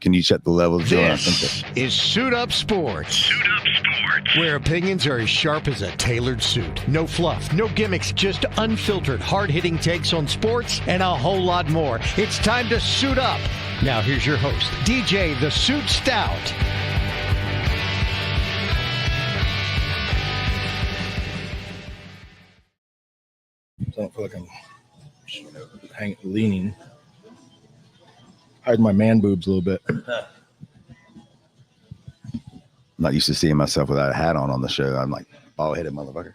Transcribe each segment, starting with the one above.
Can you set the level? This is Suit Up Sports. Suit Up Sports. Where opinions are as sharp as a tailored suit. No fluff, no gimmicks, just unfiltered, hard-hitting takes on sports and a whole lot more. It's time to suit up. Now here's your host, DJ the Suit Stout. I don't feel like I'm leaning. Hide my man boobs a little bit. I'm not used to seeing myself without a hat on the show. I'm like, bald-headed motherfucker.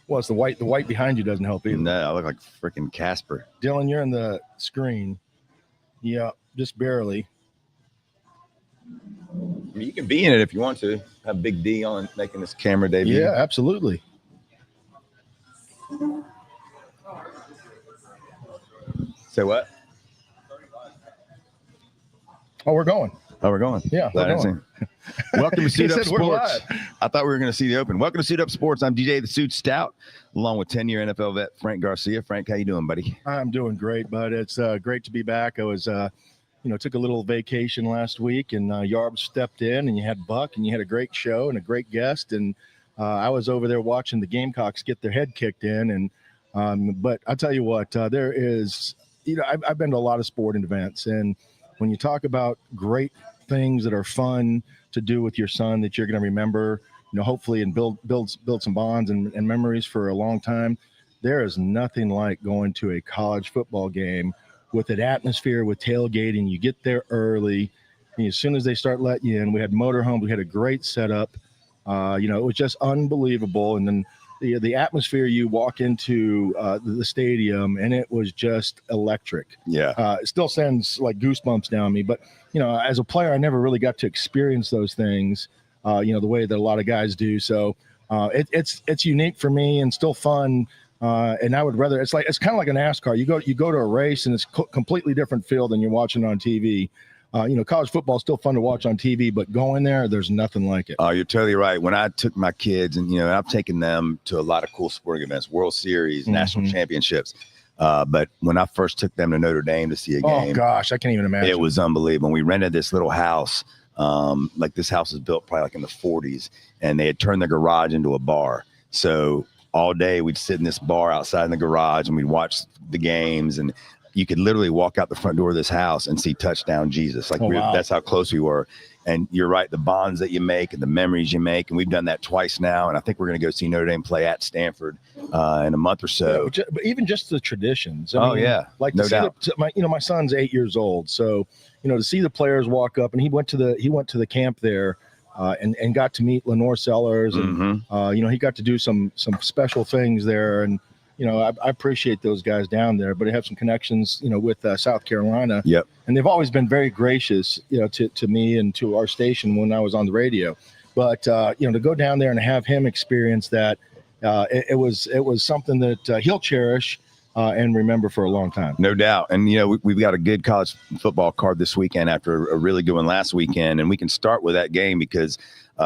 Well, it's the white. The white behind you doesn't help either. No, I look like freaking Casper. Dylan, you're in the screen. Yeah, just barely. I mean, you can be in it if you want to. Have Big D on making this camera debut. Yeah, absolutely. Say what? Oh, we're going. Oh, we're going. Yeah, we're going. Welcome to Suit Up Sports. Live. I thought we were going to see the Open. Welcome to Suit Up Sports. I'm DJ the Suit Stout, along with 10-year NFL vet Frank Garcia. Frank, how you doing, buddy? I'm doing great, bud. It's great to be back. I was, took a little vacation last week, and Yarb stepped in, and you had Buck, and you had a great show and a great guest, and I was over there watching the Gamecocks get their head kicked in, and but I'll tell you what, there is, I've been to a lot of sporting events, and when you talk about great things that are fun to do with your son that you're going to remember, hopefully, and build some bonds and memories for a long time, there is nothing like going to a college football game with an atmosphere, with tailgating. You get there early, and as soon as they start letting you in, we had motorhomes, we had a great setup. It was just unbelievable. And then the atmosphere, you walk into the stadium, and it was just electric. Yeah. It still sends like goosebumps down me. But, as a player, I never really got to experience those things, the way that a lot of guys do. So it's unique for me and still fun. And I would rather, it's kind of like a NASCAR. You go to a race, and it's completely different field than you're watching on TV. College football is still fun to watch on TV, but going there, there's nothing like it. Oh, you're totally right. When I took my kids, and I've taken them to a lot of cool sporting events, World Series, national championships. But when I first took them to Notre Dame to see a game, oh gosh, I can't even imagine. It was unbelievable. We rented this little house. This house was built probably like in the 40s, and they had turned the garage into a bar. So all day we'd sit in this bar outside in the garage, and we'd watch the games, and you could literally walk out the front door of this house and see touchdown Jesus. Wow. That's how close we were. And you're right, the bonds that you make and the memories you make. And we've done that twice now. And I think we're going to go see Notre Dame play at Stanford in a month or so. Yeah, but even just the traditions. I mean, like no doubt. My son's 8 years old. So, to see the players walk up, and he went to the camp there and got to meet Lenore Sellers. And, he got to do some special things there. And, I appreciate those guys down there, but I have some connections, with South Carolina. Yep. And they've always been very gracious, to me and to our station when I was on the radio. But, to go down there and have him experience that, it was something that he'll cherish and remember for a long time. No doubt. And, we've got a good college football card this weekend after a really good one last weekend. And we can start with that game because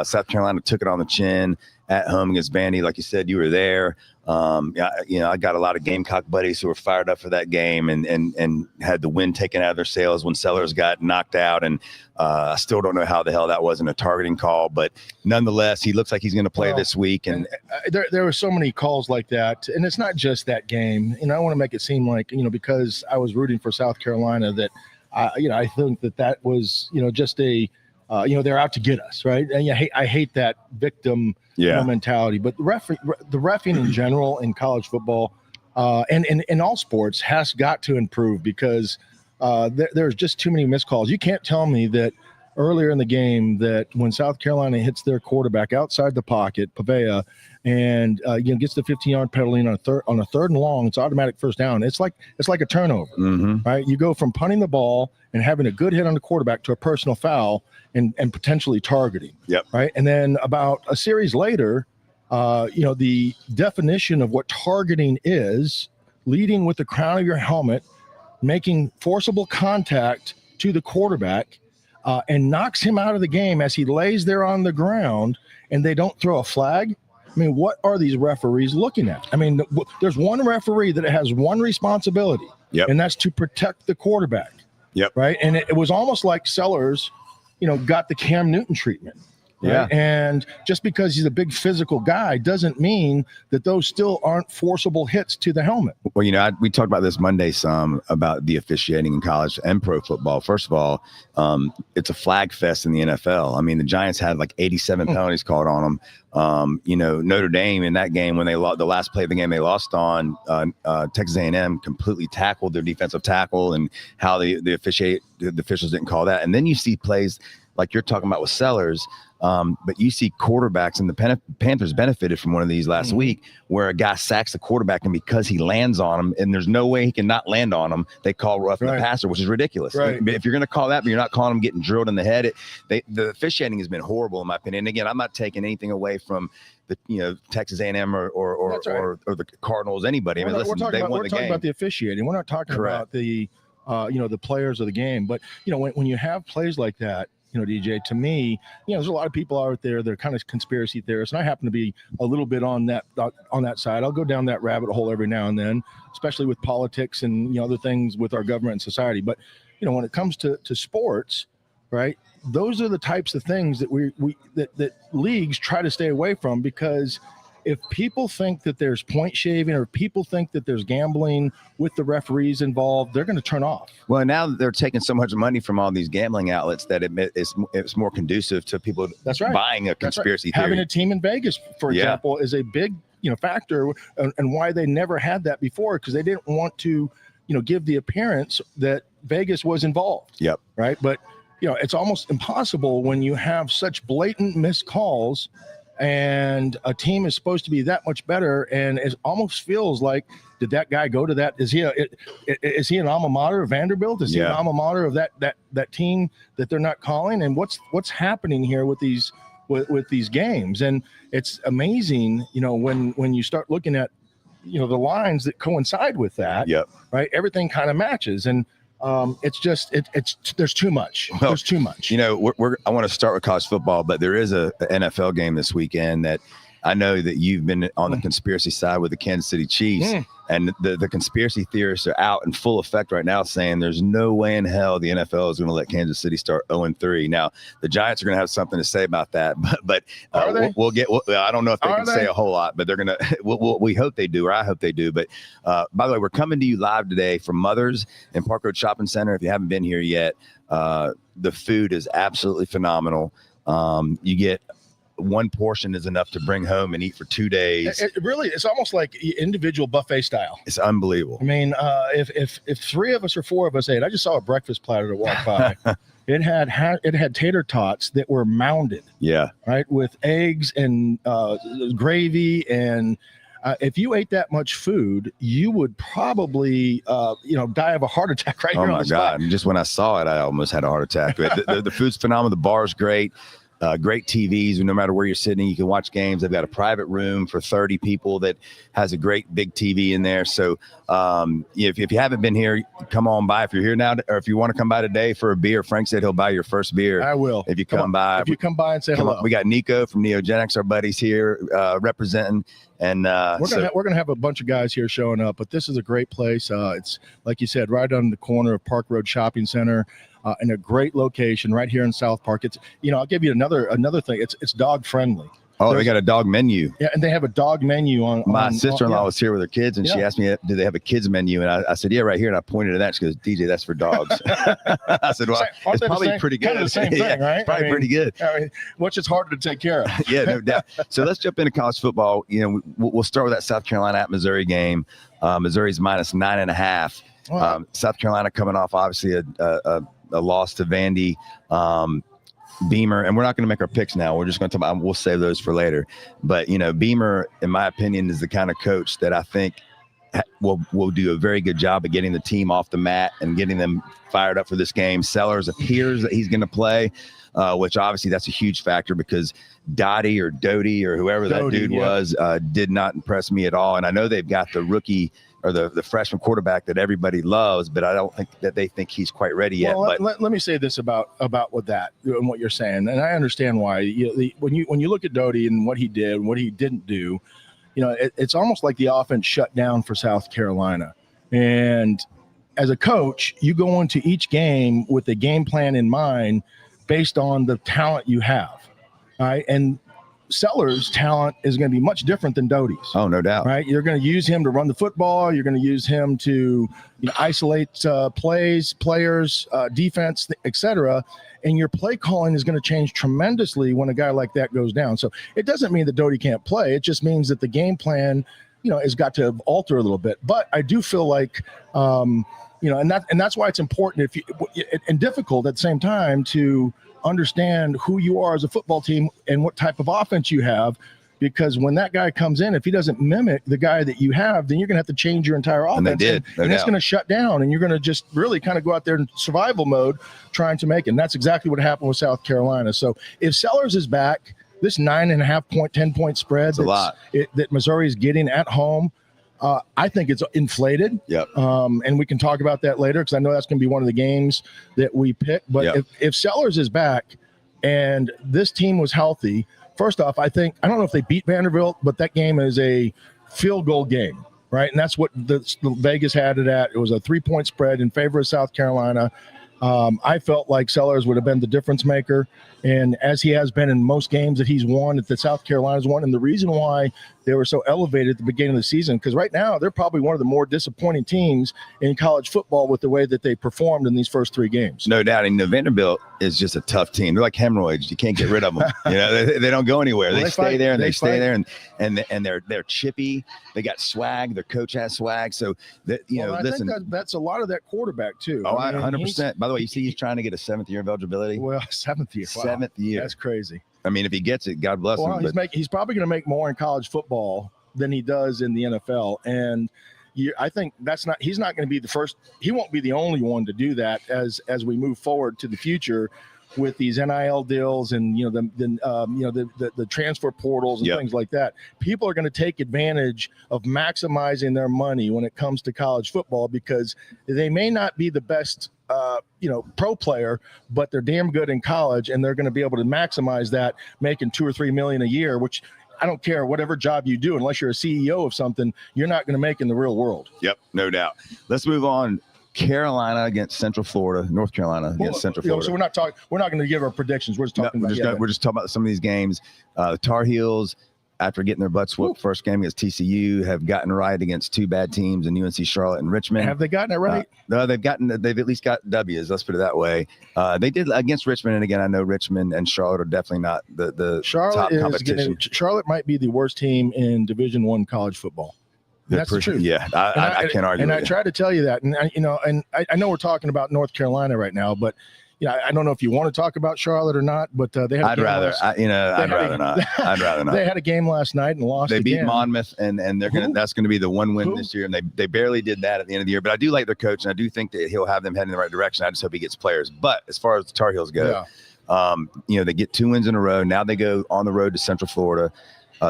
South Carolina took it on the chin at home against Vandy. Like you said, you were there. I got a lot of Gamecock buddies who were fired up for that game and had the wind taken out of their sails when Sellers got knocked out. And I still don't know how the hell that wasn't a targeting call, but nonetheless, he looks like he's going to play this week. And there were so many calls like that. And it's not just that game. I want to make it seem like, because I was rooting for South Carolina that, I think that was, just a, they're out to get us, right? And I hate that victim mentality. But the reffing in general in college football and in all sports has got to improve because there's just too many missed calls. You can't tell me that earlier in the game that when South Carolina hits their quarterback outside the pocket, Pavea, and gets the 15-yard penalty on a third and long, it's automatic first down. It's like a turnover, right? You go from punting the ball and having a good hit on the quarterback to a personal foul and potentially targeting. Yep. Right. And then about a series later, the definition of what targeting is, leading with the crown of your helmet, making forcible contact to the quarterback, and knocks him out of the game as he lays there on the ground, and they don't throw a flag. I mean, what are these referees looking at? I mean, there's one referee that has one responsibility, and that's to protect the quarterback. Yep. Right. And it was almost like Sellers got the Cam Newton treatment. Right? Yeah. And just because he's a big physical guy doesn't mean that those still aren't forcible hits to the helmet. Well, we talked about this Monday some about the officiating in college and pro football. First of all, it's a flag fest in the NFL. I mean, the Giants had like 87 penalties called on them. Notre Dame in that game when they lost the last play of the game they lost on, Texas A&M completely tackled their defensive tackle, and how the officials didn't call that. And then you see plays like you're talking about with Sellers. But you see quarterbacks, and the Panthers benefited from one of these last week, where a guy sacks the quarterback, and because he lands on him, and there's no way he can not land on him, they call roughing the passer, which is ridiculous. Right. If you're going to call that, but you're not calling him getting drilled in the head, the officiating has been horrible in my opinion. And again, I'm not taking anything away from the Texas A&M or the Cardinals, anybody. I mean, listen, they won the game. We're talking about the officiating. We're not talking about the the players of the game. But when you have plays like that, DJ, to me, there's a lot of people out there that are kind of conspiracy theorists, and I happen to be a little bit on that side. I'll go down that rabbit hole every now and then, especially with politics and other things with our government and society. But when it comes to sports, right, those are the types of things that that leagues try to stay away from, because if people think that there's point shaving, or people think that there's gambling with the referees involved, they're going to turn off. Well, now that they're taking so much money from all these gambling outlets that it's more conducive to people buying a conspiracy theory. Having a team in Vegas, for example, is a big factor, and why they never had that before, because they didn't want to give the appearance that Vegas was involved. Yep. Right. But it's almost impossible when you have such blatant missed calls, and a team is supposed to be that much better, and it almost feels like, did that guy go to that? Is he an alma mater of Vanderbilt? Is he an alma mater of that team that they're not calling? And what's happening here with these games? And it's amazing, when you start looking at the lines that coincide with that. Yep. Right, everything kind of matches, and it's just there's too much. Well, there's too much. I want to start with college football, but there is a NFL game this weekend that I know that you've been on the conspiracy side with the Kansas City Chiefs, and the conspiracy theorists are out in full effect right now, saying there's no way in hell the NFL is going to let Kansas City start 0-3. Now, the Giants are going to have something to say about that, but we'll get. I don't know if they can say a whole lot, but they're going to. We hope they do, or I hope they do. But by the way, we're coming to you live today from Mother's in Park Road Shopping Center. If you haven't been here yet, the food is absolutely phenomenal. You get. One portion is enough to bring home and eat for 2 days. It's almost like individual buffet style. It's unbelievable. I mean, if 3 of us or 4 of us ate, I just saw a breakfast platter that walked by. It had tater tots that were mounded. Yeah. Right, with eggs and gravy, and if you ate that much food, you would probably die of a heart attack right here. Oh my God! And just when I saw it, I almost had a heart attack. The food's phenomenal. The bar's great. Great TVs. No matter where you're sitting, you can watch games. They've got a private room for 30 people that has a great big TV in there. So if you haven't been here, come on by. If you're here now, or if you want to come by today for a beer, Frank said he'll buy your first beer. I will. If you come by. If you come by and say hello. We got Nico from Neogenics, our buddies here representing. And we're gonna have a bunch of guys here showing up. But this is a great place. It's like you said, right on the corner of Park Road Shopping Center. In a great location right here in South Park. It's I'll give you another thing. It's dog friendly. Oh, they got a dog menu. Yeah, and they have a dog menu on. My sister-in-law was here with her kids, and she asked me, "Do they have a kids menu?" And I said, "Yeah, right here." And I pointed to that. She goes, "DJ, that's for dogs." I said, "Well, it's probably pretty good." Kind of the same thing, right? Probably pretty good. Which is harder to take care of. Yeah, no doubt. So let's jump into college football. We'll start with that South Carolina at Missouri game. Missouri's -9.5. South Carolina coming off obviously a loss to Vandy, Beamer, and we're not going to make our picks now. We're just going to talk about. We'll save those for later. But Beamer, in my opinion, is the kind of coach that I think will do a very good job of getting the team off the mat and getting them fired up for this game. Sellers appears that he's going to play, which obviously that's a huge factor because Doty or whoever that dude was did not impress me at all. And I know they've got the rookie or the freshman quarterback that everybody loves, but I don't think that they think he's quite ready yet. Well, let me say this about what that and what you're saying, and I understand why. When you look at Doty and what he did and what he didn't do, it's almost like the offense shut down for South Carolina. And as a coach, you go into each game with a game plan in mind based on the talent you have. All right. And Sellers' talent is going to be much different than Doty's. Oh, no doubt. Right. You're going to use him to run the football. You're going to use him to isolate players, defense, etc. And your play calling is going to change tremendously when a guy like that goes down. So it doesn't mean that Doty can't play. It just means that the game plan, has got to alter a little bit. But I do feel like, and that's why it's important and difficult at the same time to understand who you are as a football team and what type of offense you have, because when that guy comes in, if he doesn't mimic the guy that you have, then you're going to have to change your entire offense. And they did. And it's going to shut down, and you're going to just really kind of go out there in survival mode trying to make it. And that's exactly what happened with South Carolina. So if Sellers is back, this 9.5 point, 10-point spread that Missouri is getting at home, I think it's inflated. Yep. And we can talk about that later because I know that's going to be one of the games that we pick. But if Sellers is back and this team was healthy, first off, I don't know if they beat Vanderbilt, but that game is a field goal game, right? And that's what the Vegas had it at. It was a 3-point spread in favor of South Carolina. I felt like Sellers would have been the difference maker. And as he has been in most games that he's won, that South Carolina's won. And the reason why they were so elevated at the beginning of the season, because right now they're probably one of the more disappointing teams in college football with the way that they performed in these first 3 games. No doubt. And Vanderbilt is just a tough team. They're like hemorrhoids. You can't get rid of them. They don't go anywhere. Well, they stay there and they stay there, and they're chippy. They got swag. Their coach has swag. So that I think that's a lot of that quarterback too. Oh, 100%. By the way, you see he's trying to get a 7th year of eligibility. Well, 7th year. Wow. 7th year. That's crazy. I mean, if he gets it, God bless him. He's probably going to make more in college football than he does in the NFL. And I think he's not going to be the first. He won't be the only one to do that as we move forward to the future with these NIL deals and the transfer portals and things like that. People are going to take advantage of maximizing their money when it comes to college football because they may not be the best pro player, but they're damn good in college, and they're going to be able to maximize that, making $2 or $3 million a year, which I don't care whatever job you do, unless you're a CEO of something, you're not going to make in the real world. Yep, no doubt. Let's move on. Carolina against Central Florida, North Carolina against Central Florida. So we're not going to give our predictions. We're just talking we're just talking about some of these games. The Tar Heels, after getting their butts whooped first game against TCU, have gotten right against 2 bad teams in UNC Charlotte and Richmond. Have they gotten it right? No, they've at least got W's. Let's put it that way. They did against Richmond, and again, I know Richmond and Charlotte are definitely not the top competition. Charlotte might be the worst team in Division I college football. That's the truth. Yeah, I can't argue. And I tried to tell you that, and I know we're talking about North Carolina right now, but I don't know if you want to talk about Charlotte or not. But they had. I'd rather not. I'd rather not. They had a game last night and lost. They beat again. Monmouth, and they're gonna. That's gonna be the one win this year, and they barely did that at the end of the year. But I do like their coach, and I do think that he'll have them heading in the right direction. I just hope he gets players. But as far as the Tar Heels go, they get 2 wins in a row. Now they go on the road to Central Florida.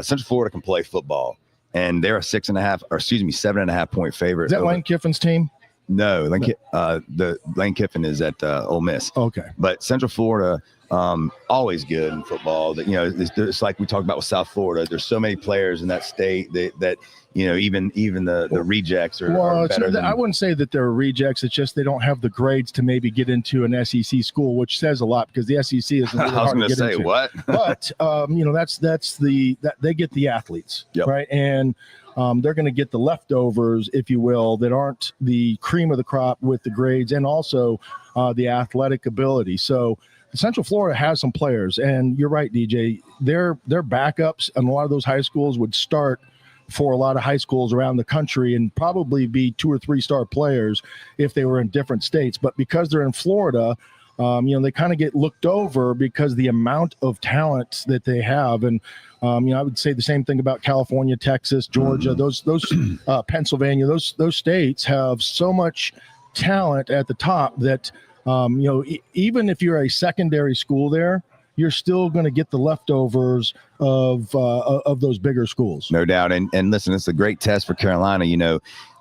Central Florida can play football. And they're a 7.5 point favorite. Is that Lane Kiffin's team? No, Lane Kiffin is at Ole Miss. Okay, but Central Florida, always good in football. That it's like we talked about with South Florida. There's so many players in that state that even the rejects are better. I wouldn't say that they're rejects. It's just they don't have the grades to maybe get into an SEC school, which says a lot because the SEC is really hard to get into. What? But they get the athletes, right? And they're going to get the leftovers, if you will, that aren't the cream of the crop with the grades and also the athletic ability. So Central Florida has some players, and you're right, DJ. Their backups and a lot of those high schools would start for a lot of high schools around the country and probably be 2 or 3 star players if they were in different states. But because they're in Florida, they kind of get looked over because the amount of talent that they have. And, I would say the same thing about California, Texas, Georgia, those Pennsylvania, those states have so much talent at the top that, even if you're a secondary school there, you're still going to get the leftovers of those bigger schools. No doubt. And listen, it's a great test for Carolina.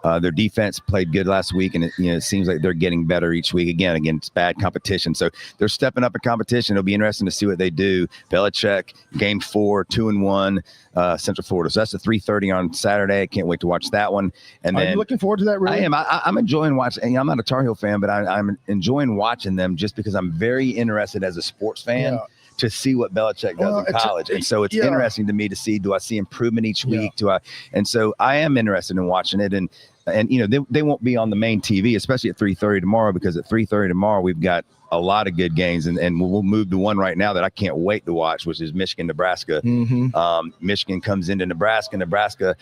Their defense played good last week, and it seems like they're getting better each week. Again, it's bad competition, so they're stepping up in competition. It'll be interesting to see what they do. Belichick, Game 4, 2-1, Central Florida. So that's a 3:30 on Saturday. I can't wait to watch that one. And Are you looking forward to that? Really? I am. I'm enjoying watching. I'm not a Tar Heel fan, but I'm enjoying watching them just because I'm very interested as a sports fan. To see what Belichick does in college. And so it's interesting to me to see, do I see improvement each week? And so I am interested in watching it. And they won't be on the main TV, especially at 3:30 tomorrow, because at 3:30 tomorrow, we've got a lot of good games. And we'll move to one right now that I can't wait to watch, which is Michigan, Nebraska. Michigan comes into Nebraska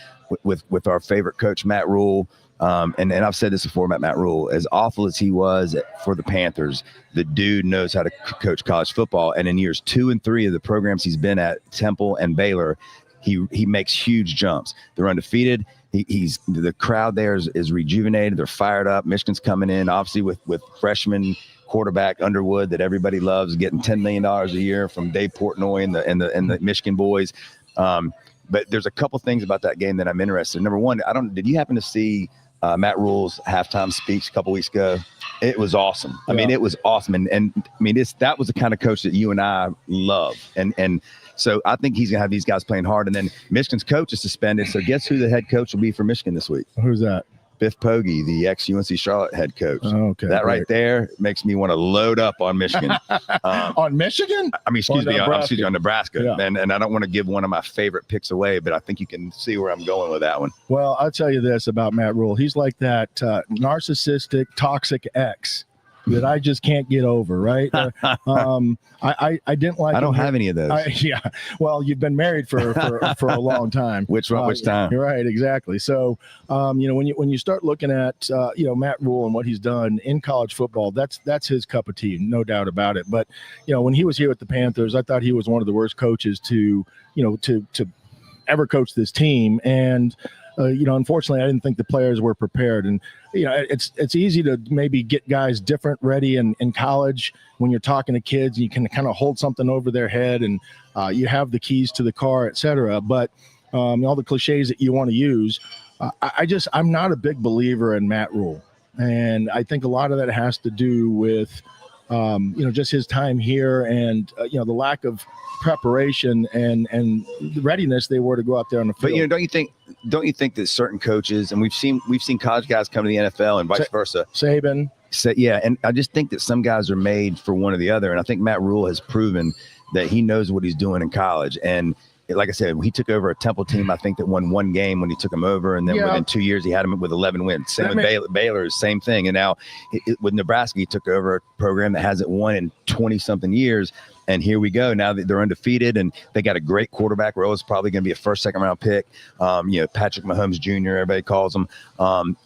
with our favorite coach, Matt Rule. And I've said this before about Matt Rule, as awful as he was for the Panthers, the dude knows how to coach college football. And in years 2 and 3 of the programs he's been at, Temple and Baylor, he makes huge jumps. They're undefeated. He's the crowd there is rejuvenated. They're fired up. Michigan's coming in, obviously, with freshman quarterback Underwood that everybody loves, getting $10 million a year from Dave Portnoy and the Michigan boys. But there's a couple things about that game that I'm interested in. Number one, did you happen to see Matt Rule's halftime speech a couple weeks ago? It was awesome. I mean, it was awesome. And I mean, that was the kind of coach that you and I love. And so I think he's going to have these guys playing hard. And then Michigan's coach is suspended. So guess who the head coach will be for Michigan this week? Who's that? Biff Poggi, the ex-UNC Charlotte head coach. Oh, okay. That right there makes me want to load up on Michigan. On Michigan? I mean, excuse me, on Nebraska. Yeah. And I don't want to give one of my favorite picks away, but I think you can see where I'm going with that one. Well, I'll tell you this about Matt Rule. He's like that narcissistic, toxic ex that I just can't get over, right? I didn't like. I don't have any of those. Well, you've been married for a long time. Which time? Right, exactly. So, when you start looking at Matt Rule and what he's done in college football, that's his cup of tea, no doubt about it. But when he was here with the Panthers, I thought he was one of the worst coaches to ever coach this team. And unfortunately, I didn't think the players were prepared. And it's easy to maybe get guys different ready in college when you're talking to kids. You can kind of hold something over their head, and you have the keys to the car, et cetera. But all the cliches that you want to use, I'm not a big believer in Matt Rule, and I think a lot of that has to do with just his time here and the lack of preparation and the readiness they were to go out there on the field. But don't you think that certain coaches, and we've seen college guys come to the NFL and vice versa. Saban. And I just think that some guys are made for one or the other, and I think Matt Rule has proven that he knows what he's doing in college. And like I said, he took over a Temple team, I think, that won one game when he took him over, and then within 2 years he had him with 11 wins. Same with Baylor, same thing. And now with Nebraska, he took over a program that hasn't won in 20-something years. And here we go. Now that they're undefeated, and they got a great quarterback. Rowe's probably going to be a first, second round pick. Patrick Mahomes Jr., everybody calls him.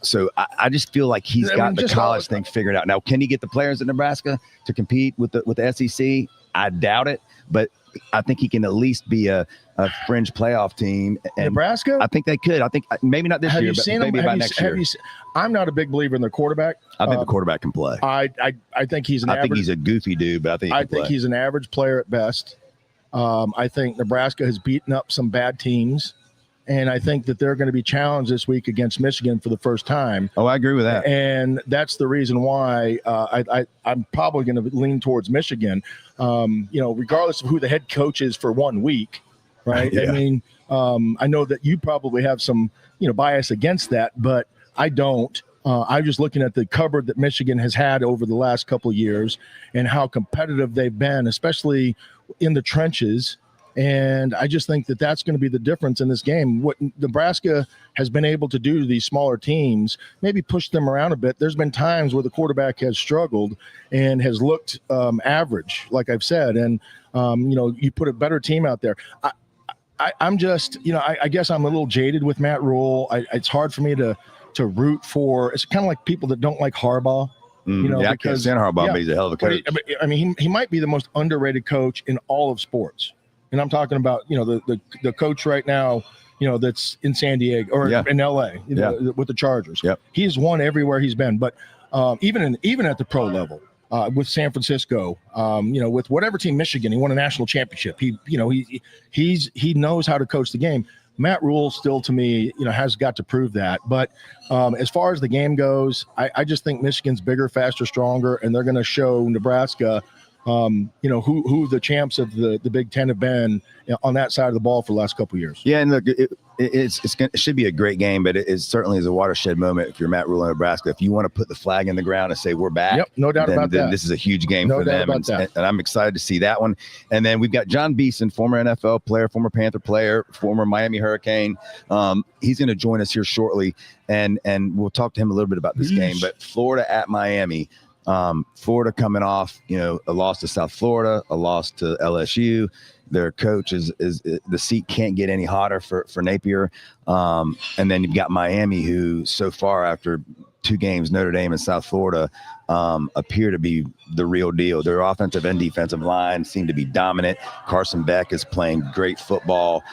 So I just feel like he's got the college thing figured out. Now, can he get the players at Nebraska to compete with the SEC? I doubt it, but I think he can at least be a fringe playoff team. And Nebraska? I think they could. I think maybe not this year, but maybe by next year. I'm not a big believer in their quarterback. I think the quarterback can play. I think he's I think he's a goofy dude, but I think he's an average player at best. I think Nebraska has beaten up some bad teams, and I think that they're going to be challenged this week against Michigan for the first time. Oh, I agree with that. And that's the reason why I'm probably going to lean towards Michigan, regardless of who the head coach is for 1 week, right? Yeah. I mean, I know that you probably have some, bias against that, but I don't. I'm just looking at the cupboard that Michigan has had over the last couple of years and how competitive they've been, especially in the trenches. And I just think that that's going to be the difference in this game. What Nebraska has been able to do to these smaller teams, maybe push them around a bit. There's been times where the quarterback has struggled and has looked average, like I've said. And, you put a better team out there. I'm just, I guess I'm a little jaded with Matt Rule. It's hard for me to root for. It's kind of like people that don't like Harbaugh. I can't stand Harbaugh, but he's a hell of a coach. I mean, he might be the most underrated coach in all of sports. And I'm talking about, the coach right now, that's in San Diego or in LA with the Chargers. Yep. He's won everywhere he's been. But even at the pro level, with San Francisco, with whatever team, Michigan, he won a national championship. He knows how to coach the game. Matt Rule still, to me, has got to prove that. But as far as the game goes, I just think Michigan's bigger, faster, stronger, and they're going to show Nebraska, who the champs of the Big Ten have been on that side of the ball for the last couple of years. Yeah, and look, it should be a great game, but it certainly is a watershed moment if you're Matt Rule in Nebraska. If you want to put the flag in the ground and say we're back, yep, no doubt about that. This is a huge game for them, and I'm excited to see that one. And then we've got John Beason, former NFL player, former Panther player, former Miami Hurricane. He's going to join us here shortly, and we'll talk to him a little bit about this game. But Florida at Miami. Florida coming off, a loss to South Florida, a loss to LSU. Their coach is the seat can't get any hotter for Napier. And then you've got Miami, who so far after 2 games, Notre Dame and South Florida, appear to be the real deal. Their offensive and defensive line seem to be dominant. Carson Beck is playing great football.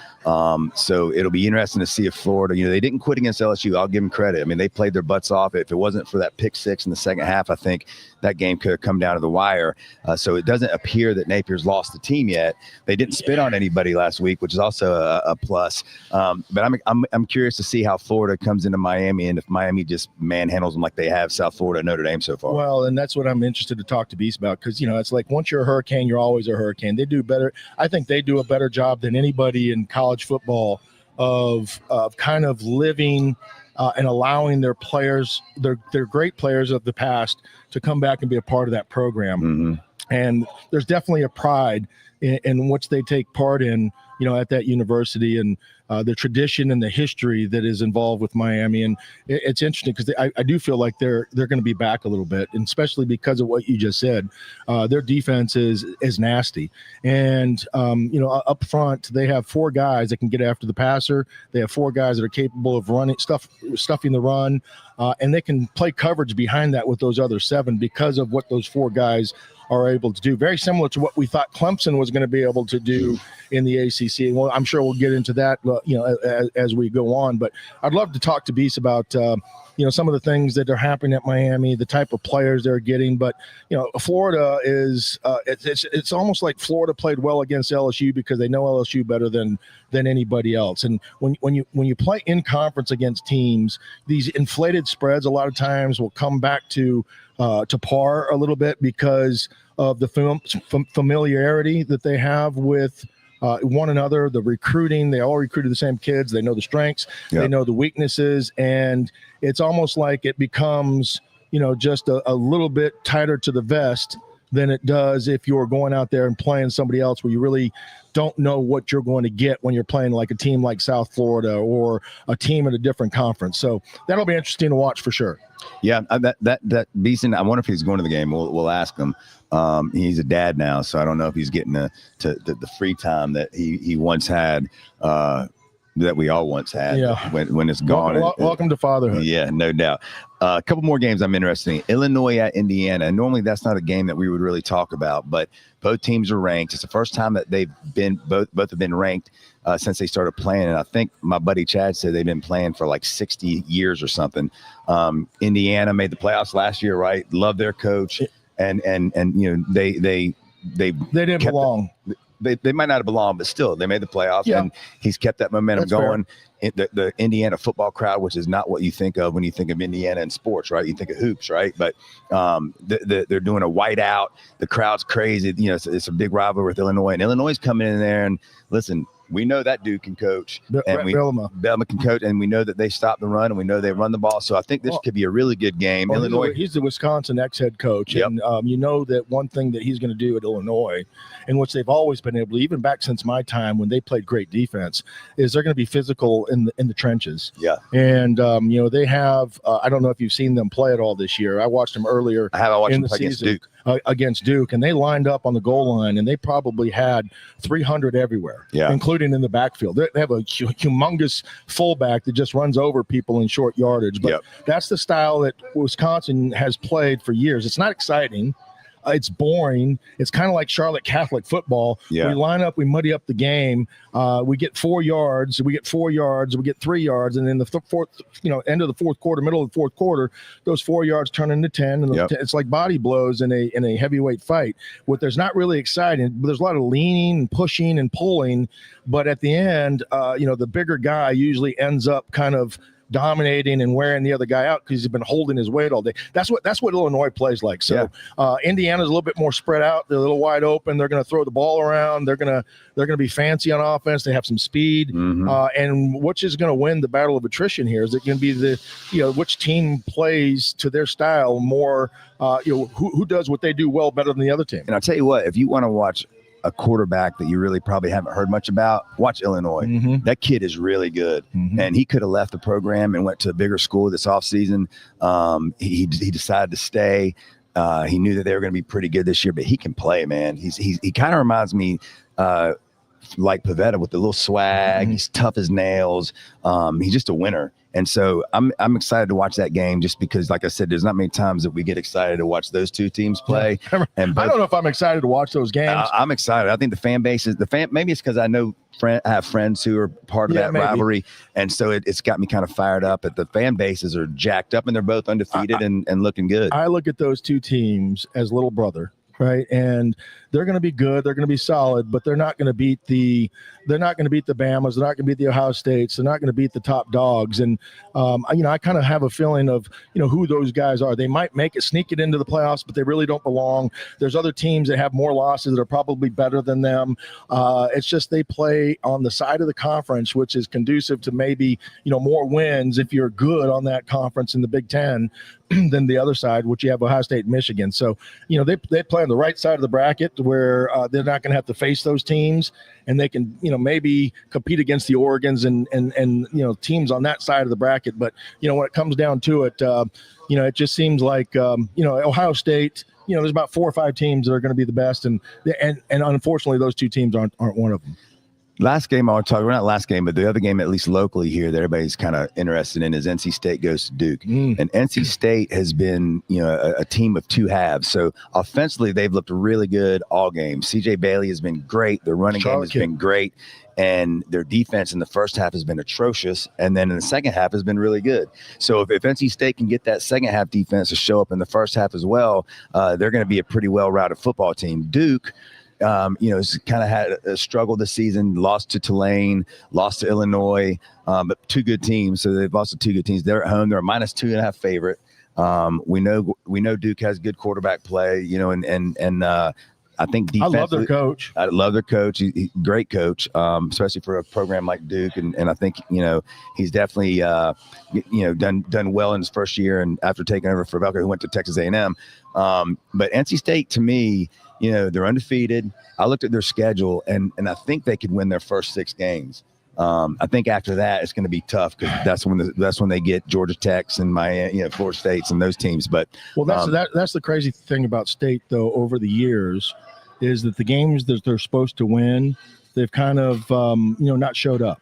So it'll be interesting to see if Florida, they didn't quit against LSU. I'll give them credit. I mean, they played their butts off. If it wasn't for that pick 6 in the second half, I think that game could have come down to the wire. So it doesn't appear that Napier's lost the team yet. They didn't spit on anybody last week, which is also a plus. But I'm curious to see how Florida comes into Miami, and if Miami just manhandles them like they have South Florida and Notre Dame so far. Well, and that's what I'm interested to talk to Beast about, because it's like once you're a Hurricane, you're always a Hurricane. They do better. I think they do a better job than anybody in college football of kind of living and allowing their players, their great players of the past, to come back and be a part of that program. Mm-hmm. And there's definitely a pride in which they take part in, at that university, and the tradition and the history that is involved with Miami. And it's interesting because I do feel like they're going to be back a little bit, and especially because of what you just said. Their defense is nasty. And, up front, they have 4 guys that can get after the passer. They have 4 guys that are capable of stuffing the run, and they can play coverage behind that with those other 7 because of what those 4 guys are able to do. Very similar to what we thought Clemson was going to be able to do in the ACC. Well, I'm sure we'll get into that, as we go on. But I'd love to talk to Beast about, some of the things that are happening at Miami, the type of players they're getting. But, Florida is it's almost like Florida played well against LSU because they know LSU better than anybody else. And when you play in conference against teams, these inflated spreads a lot of times will come back to par a little bit because of the familiarity that they have with one another, the recruiting. They all recruited the same kids. They know the strengths, They know the weaknesses, and it's almost like it becomes, just a little bit tighter to the vest than it does if you're going out there and playing somebody else where you really don't know what you're going to get when you're playing like a team like South Florida or a team in a different conference. So that'll be interesting to watch for sure. Yeah, that Beason, I wonder if he's going to the game. We'll ask him. He's a dad now, so I don't know if he's getting the free time that he once had, that we all once had. Yeah. When it's gone. Welcome to fatherhood. Yeah, no doubt. A couple more games I'm interested in. Illinois at Indiana. Normally that's not a game that we would really talk about, but both teams are ranked. It's the first time that they've been both have been ranked since they started playing. And I think my buddy Chad said they've been playing for like 60 years or something. Indiana made the playoffs last year, right? Love their coach, and they didn't belong. They might not have belonged, but still they made the playoffs, and he's kept that momentum going. The Indiana football crowd, which is not what you think of when you think of Indiana and sports, right? You think of hoops, right? But they're doing a whiteout. The crowd's crazy. It's a big rivalry with Illinois, and Illinois is coming in there. And listen, we know that dude can coach, and Belma can coach, and we know that they stop the run, and we know they run the ball. So I think this could be a really good game. Illinois, he's the Wisconsin ex-head coach, and you know that one thing that he's going to do at Illinois, in which they've always been able to, even back since my time when they played great defense, is they're going to be physical in the trenches. Yeah, and they have. I don't know if you've seen them play at all this year. I watched them earlier. I watched in them the play season against Duke, and they lined up on the goal line, and they probably had 300 everywhere, including in the backfield. They have a humongous fullback that just runs over people in short yardage. But that's the style that Wisconsin has played for years. It's not exciting. It's boring. It's kind of like Charlotte Catholic football. Yeah. We line up, we muddy up the game. We get 4 yards, we get 4 yards, we get 3 yards, and then the fourth, end of the fourth quarter, middle of the fourth quarter, those 4 yards turn into 10, and it's like body blows in a heavyweight fight. What there's not really exciting, but there's a lot of leaning and pushing and pulling, but at the end, the bigger guy usually ends up kind of dominating and wearing the other guy out because he's been holding his weight all day. That's what Illinois plays like. So Indiana's a little bit more spread out. They're a little wide open. They're going to throw the ball around. They're going to be fancy on offense. They have some speed. And which is going to win the battle of attrition here? Is it going to be which team plays to their style more? Who does what they do well better than the other team? And I'll tell you what, if you want to watch a quarterback that you really probably haven't heard much about, watch Illinois. That kid is really good. And he could have left the program and went to a bigger school this offseason. He decided to stay. He knew that they were going to be pretty good this year, but he can play, man. He kind of reminds me like Pavetta with the little swag. He's tough as nails. He's just a winner. And so I'm excited to watch that game just because, like I said, there's not many times that we get excited to watch those two teams play. And I don't know if I'm excited to watch those games. I'm excited. I think the fan base is maybe it's because I know I have friends who are part of that rivalry. And so it's got me kind of fired up. But the fan bases are jacked up and they're both undefeated and looking good. I look at those two teams as little brother. Right. And they're going to be good. They're going to be solid, but they're not going to beat the Bamas. They're not going to beat the Ohio States. They're not going to beat the top dogs. And, I kind of have a feeling of, who those guys are. They might sneak it into the playoffs, but they really don't belong. There's other teams that have more losses that are probably better than them. It's just they play on the side of the conference, which is conducive to maybe, more wins if you're good on that conference in the Big Ten than the other side, which you have Ohio State and Michigan. So, they play on the right side of the bracket where they're not going to have to face those teams, and they can, maybe compete against the Oregons and teams on that side of the bracket. But, when it comes down to it, it just seems like, Ohio State, there's about 4 or 5 teams that are going to be the best. And unfortunately, those two teams aren't one of them. Last game I want to talk about, not last game, but the other game, at least locally here, that everybody's kind of interested in is NC State goes to Duke. And NC State has been, a team of two halves. So offensively, they've looked really good all game. CJ Bailey has been great. Their running game has been great. And their defense in the first half has been atrocious. And then in the second half has been really good. So if NC State can get that second half defense to show up in the first half as well, they're going to be a pretty well-rounded football team. Duke, has kind of had a struggle this season, lost to Tulane, lost to Illinois, but two good teams. So they've lost to two good teams. They're at home. They're a -2.5 favorite. We know Duke has good quarterback play, and I think I love their coach. I love their coach. He's great coach, especially for a program like Duke. And I think, he's definitely, done well in his first year. And after taking over for Velker, who went to Texas A&M. But NC State, to me, they're undefeated. I looked at their schedule, and I think they could win their first 6 games. I think after that it's going to be tough because that's when they get Georgia Techs and Miami, Florida States and those teams. But that's the crazy thing about State though. Over the years, is that the games that they're supposed to win, they've kind of not showed up.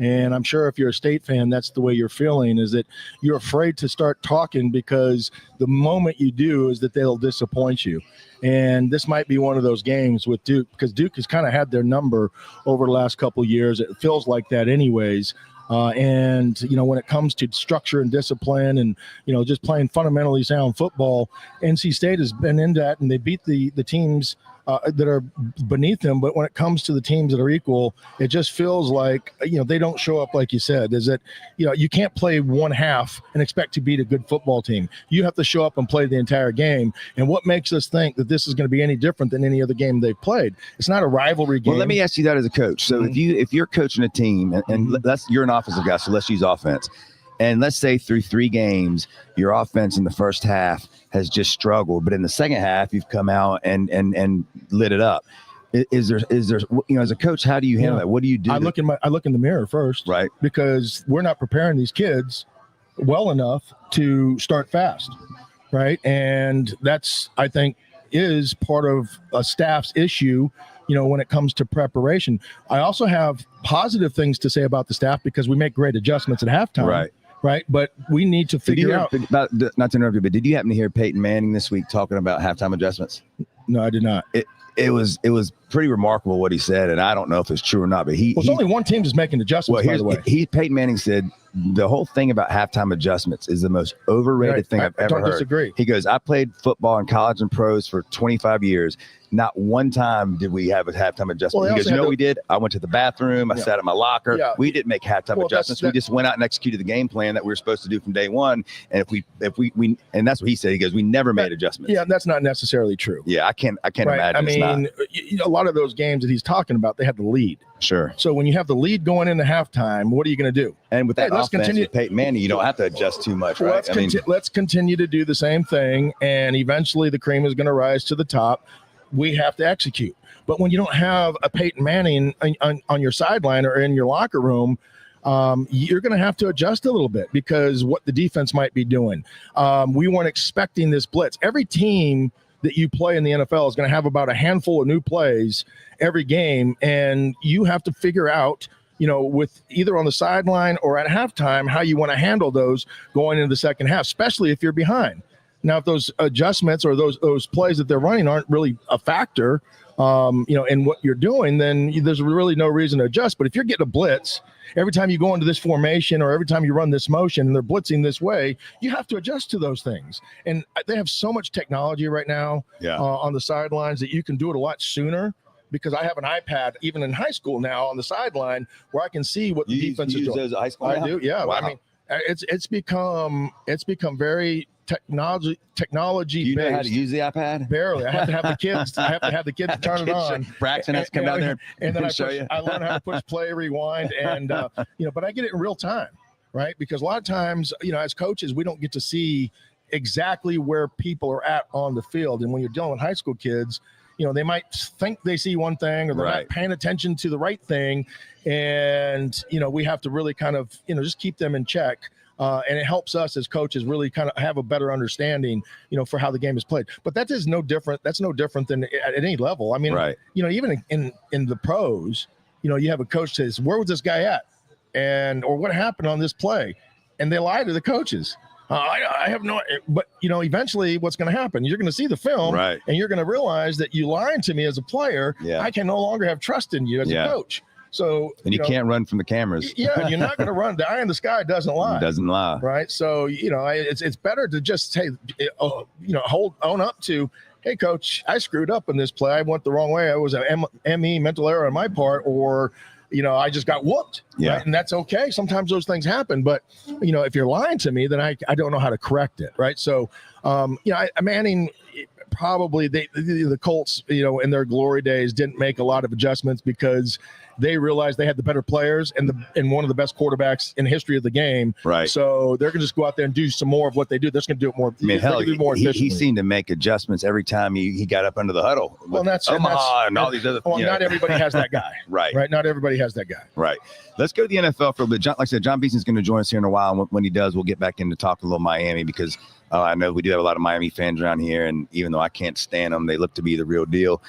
And I'm sure if you're a State fan, that's the way you're feeling, is that you're afraid to start talking because the moment you do is that they'll disappoint you. And this might be one of those games with Duke, because Duke has kind of had their number over the last couple of years. It feels like that anyways. And when it comes to structure and discipline and, just playing fundamentally sound football, NC State has been in that, and they beat the teams that are beneath them. But when it comes to the teams that are equal, it just feels like, they don't show up like you said. Is that, you can't play one half and expect to beat a good football team. You have to show up and play the entire game. And what makes us think that this is going to be any different than any other game they've played? It's not a rivalry game. Well, let me ask you that as a coach. So if you're coaching a team, and you're an offensive guy, so let's use offense. And let's say through 3 games, your offense in the first half has just struggled, but in the second half, you've come out and lit it up. Is there, as a coach, how do you handle that? What do you do? I look in the mirror first, right? Because we're not preparing these kids well enough to start fast, right? And that's, I think, is part of a staff's issue. When it comes to preparation. I also have positive things to say about the staff because we make great adjustments at halftime. Right. right? But we need to figure out. Not to interrupt you, but did you happen to hear Peyton Manning this week talking about halftime adjustments? No, I did not. It was pretty remarkable what he said, and I don't know if it's true or not. But it's only one team that's making adjustments. By the way, Peyton Manning said the whole thing about halftime adjustments is the most overrated thing I've ever heard. Disagree. He goes, I played football in college and pros for 25 years. Not one time did we have a halftime adjustment. He goes, we did. I went to the bathroom. I sat in my locker. Yeah. We didn't make halftime adjustments. We just went out and executed the game plan that we were supposed to do from day one. And if we and that's what he said. He goes, we never made adjustments. Yeah, that's not necessarily true. Yeah, I can't imagine. I mean, a lot of those games that he's talking about, they have the lead. Sure. So when you have the lead going into halftime, what are you going to do? And with that offense with Peyton Manning, you don't have to adjust too much, right? Let's continue to do the same thing, and eventually the cream is going to rise to the top. We have to execute. But when you don't have a Peyton Manning on your sideline or in your locker room, you're going to have to adjust a little bit because what the defense might be doing. We weren't expecting this blitz. Every team that you play in the NFL is going to have about a handful of new plays every game, and you have to figure out, with either on the sideline or at halftime, how you want to handle those going into the second half, especially if you're behind. Now, if those adjustments or those plays that they're running aren't really a factor, in what you're doing, then there's really no reason to adjust. But if you're getting a blitz every time you go into this formation or every time you run this motion and they're blitzing this way, you have to adjust to those things. And they have so much technology right now on the sidelines that you can do it a lot sooner. Because I have an iPad, even in high school now, on the sideline where I can see what the defense is doing. Those at high school I now? do, yeah. Wow. I mean, it's become very technology Do you know how to use the iPad? Barely. I have to have the kids. Turn it on. Braxton has to come down there and then I learn how to push play, rewind, and but I get it in real time, right? Because a lot of times, as coaches, we don't get to see exactly where people are at on the field, and when you're dealing with high school kids, they might think they see one thing or they're not paying attention to the right thing. And, we have to really kind of, just keep them in check. And it helps us as coaches really kind of have a better understanding, for how the game is played. But that is no different. That's no different than at any level. I mean, even in the pros, you have a coach says, where was this guy at? Or what happened on this play? And they lie to the coaches. I have no, but eventually what's going to happen? You're going to see the film, and you're going to realize that you lied to me as a player. Yeah. I can no longer have trust in you as a coach. So you can't run from the cameras. Yeah, you're not going to run. The eye in the sky doesn't lie. It doesn't lie, right? So it's better to just say, own up to, hey, coach, I screwed up in this play. I went the wrong way. I was an ME mental error on my part, or I just got whooped. Yeah. Right? And that's okay. Sometimes those things happen. But, if you're lying to me, then I don't know how to correct it. Right. So, Manning, probably the Colts, in their glory days didn't make a lot of adjustments because they realized they had the better players and one of the best quarterbacks in the history of the game. Right. So they're going to just go out there and do some more of what they do. They're just going to do it more. I mean, hell, he seemed to make adjustments every time he got up under the huddle. Well, and all these other. Well, not everybody has that guy. Right. Not everybody has that guy. Right. Let's go to the NFL for a bit. Like I said, John Beason's going to join us here in a while. And when he does, we'll get back into talk a little Miami because I know we do have a lot of Miami fans around here. And even though I can't stand them, they look to be the real deal.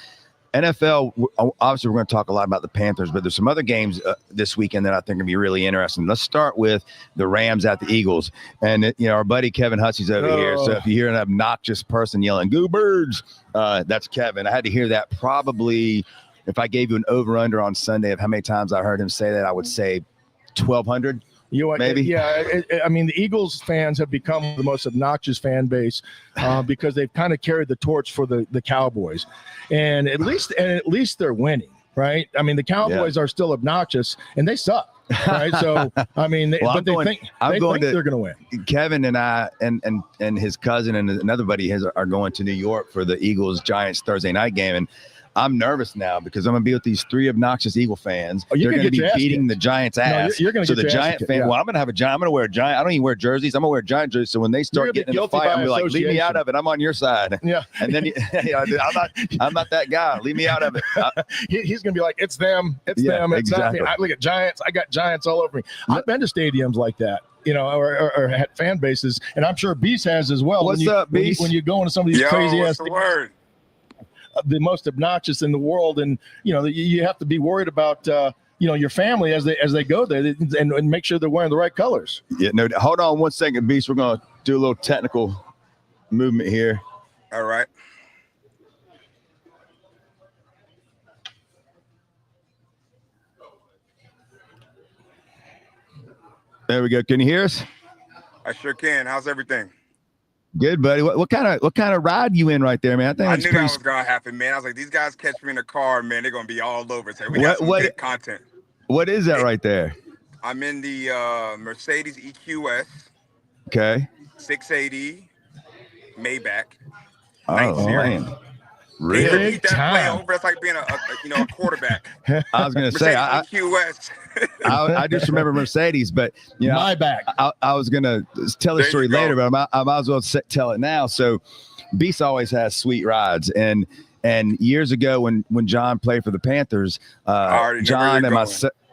NFL, obviously, we're going to talk a lot about the Panthers, but there's some other games this weekend that I think are going to be really interesting. Let's start with the Rams at the Eagles. And, our buddy Kevin Hussey's over here. So if you hear an obnoxious person yelling, "Go Birds," that's Kevin. I had to hear that probably, if I gave you an over-under on Sunday of how many times I heard him say that, I would say 1,200. Maybe. Yeah. The Eagles fans have become the most obnoxious fan base because they've kind of carried the torch for the Cowboys, and at least they're winning, right? I mean, the Cowboys are still obnoxious and they suck, right? So they think they're going to win. Kevin and I and his cousin and another buddy are going to New York for the Eagles Giants Thursday night game, and I'm nervous now because I'm going to be with these three obnoxious Eagle fans. They're going to be beating the Giants' ass. You're going to get the Giant fan. Well, I'm going to have a Giant. I'm going to wear a Giant. I don't even wear jerseys. I'm going to wear Giant jerseys. So when they start getting in the fight, I'm going to be like, leave me out of it. I'm on your side. Yeah. And then I'm not that guy. Leave me out of it. He's going to be like, it's them. It's them. It's exactly. Not me. I look at Giants. I got Giants all over me. I've been to stadiums like that. Or had fan bases, and I'm sure Beast has as well. What's up, Beast? When you go into some of these crazy ass word? The most obnoxious in the world, and you have to be worried about your family as they go there and make sure they're wearing the right colors. Yeah, no, hold on 1 second, Beast. We're going to do a little technical movement here. All right. There we go. Can you hear us? I sure can. How's everything? Good, buddy. What kind of ride you in right there, man? I knew that was gonna happen, man. I was like, these guys catch me in the car, man. They're gonna be all over. So we got some good content. What is that right there? I'm in the Mercedes EQS. Okay. 680 Maybach. Oh man. Really? Big That play time. over. It's like being a quarterback. I was gonna say EQS. I just remember Mercedes, but My back. I was gonna tell the story later, but I might as well tell it now. So, Beast always has sweet rides, and years ago when John played for the Panthers, John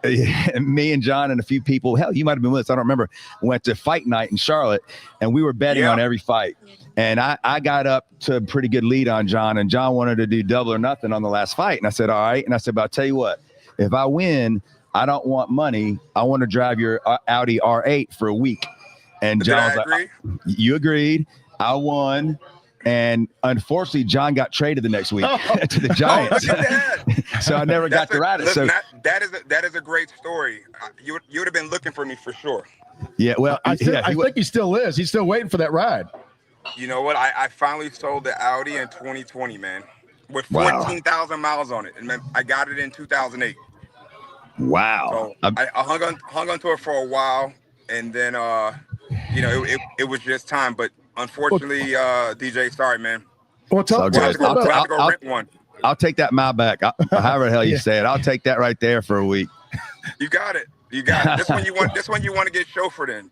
and me and John and a few people, hell, you might have been with us, I don't remember, went to fight night in Charlotte, and we were betting on every fight. And I got up to a pretty good lead on John, and John wanted to do double or nothing on the last fight. And I said, all right. And I said, but I'll tell you what, if I win, I don't want money. I want to drive your Audi R8 for a week. And John was like, you agreed. I won. And unfortunately, John got traded the next week to the Giants. So I never got to ride it. Listen, that is a great story. You would have been looking for me for sure. Yeah, well, I think he still is. He's still waiting for that ride. You know what? I finally sold the Audi in 2020, man, with 14,000 miles on it, and man, I got it in 2008. Wow. So I hung on to it for a while, and then it was just time. But unfortunately, DJ, sorry, man. Well, we'll have to go rent one. I'll take that Maybach. However the hell you say it, I'll take that right there for a week. You got it. This one you want to get chauffeured in.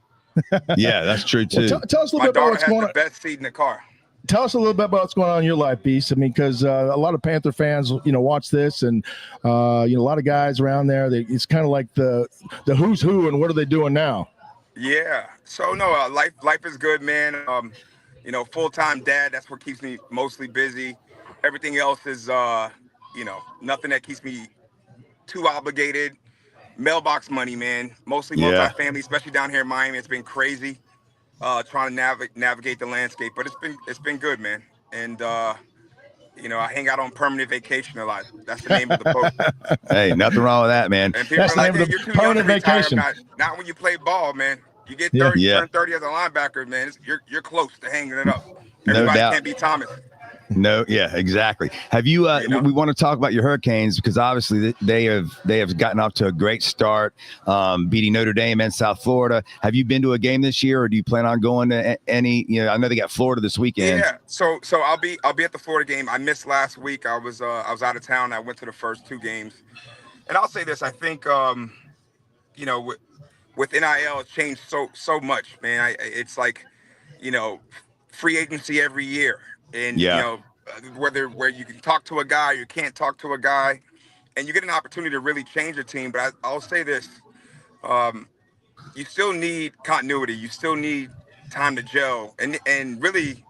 Yeah, that's true too. Well, tell us a little bit about what's going on. My daughter has the best seat in the car. Tell us a little bit about what's going on in your life, Beast. I mean, because a lot of Panther fans, watch this, and a lot of guys around there. It's kind of like the who's who, and what are they doing now? Yeah. So no, life is good, man. Full-time dad. That's what keeps me mostly busy. Everything else is, nothing that keeps me too obligated. Mailbox money, man. Mostly multifamily, especially down here in Miami. It's been crazy trying to navigate the landscape, but it's been good, man. And I hang out on permanent vacation a lot. That's the name of the post. Hey, nothing wrong with that, man. And people are like, hey, you're too young to retire. Not when you play ball, man. You get 30, you turn 30 as a linebacker, man. You're close to hanging it up. Everybody can't be Thomas. No, yeah, exactly. Have you? We want to talk about your Hurricanes because obviously they have gotten off to a great start, beating Notre Dame and South Florida. Have you been to a game this year, or do you plan on going to any? I know they got Florida this weekend. Yeah, so I'll be at the Florida game. I missed last week. I was out of town. I went to the first two games, and I'll say this: I think with NIL, it's changed so much, man. It's like free agency every year. And where you can talk to a guy, you can't talk to a guy, and you get an opportunity to really change your team. But I'll say this: you still need continuity. You still need time to gel, and really,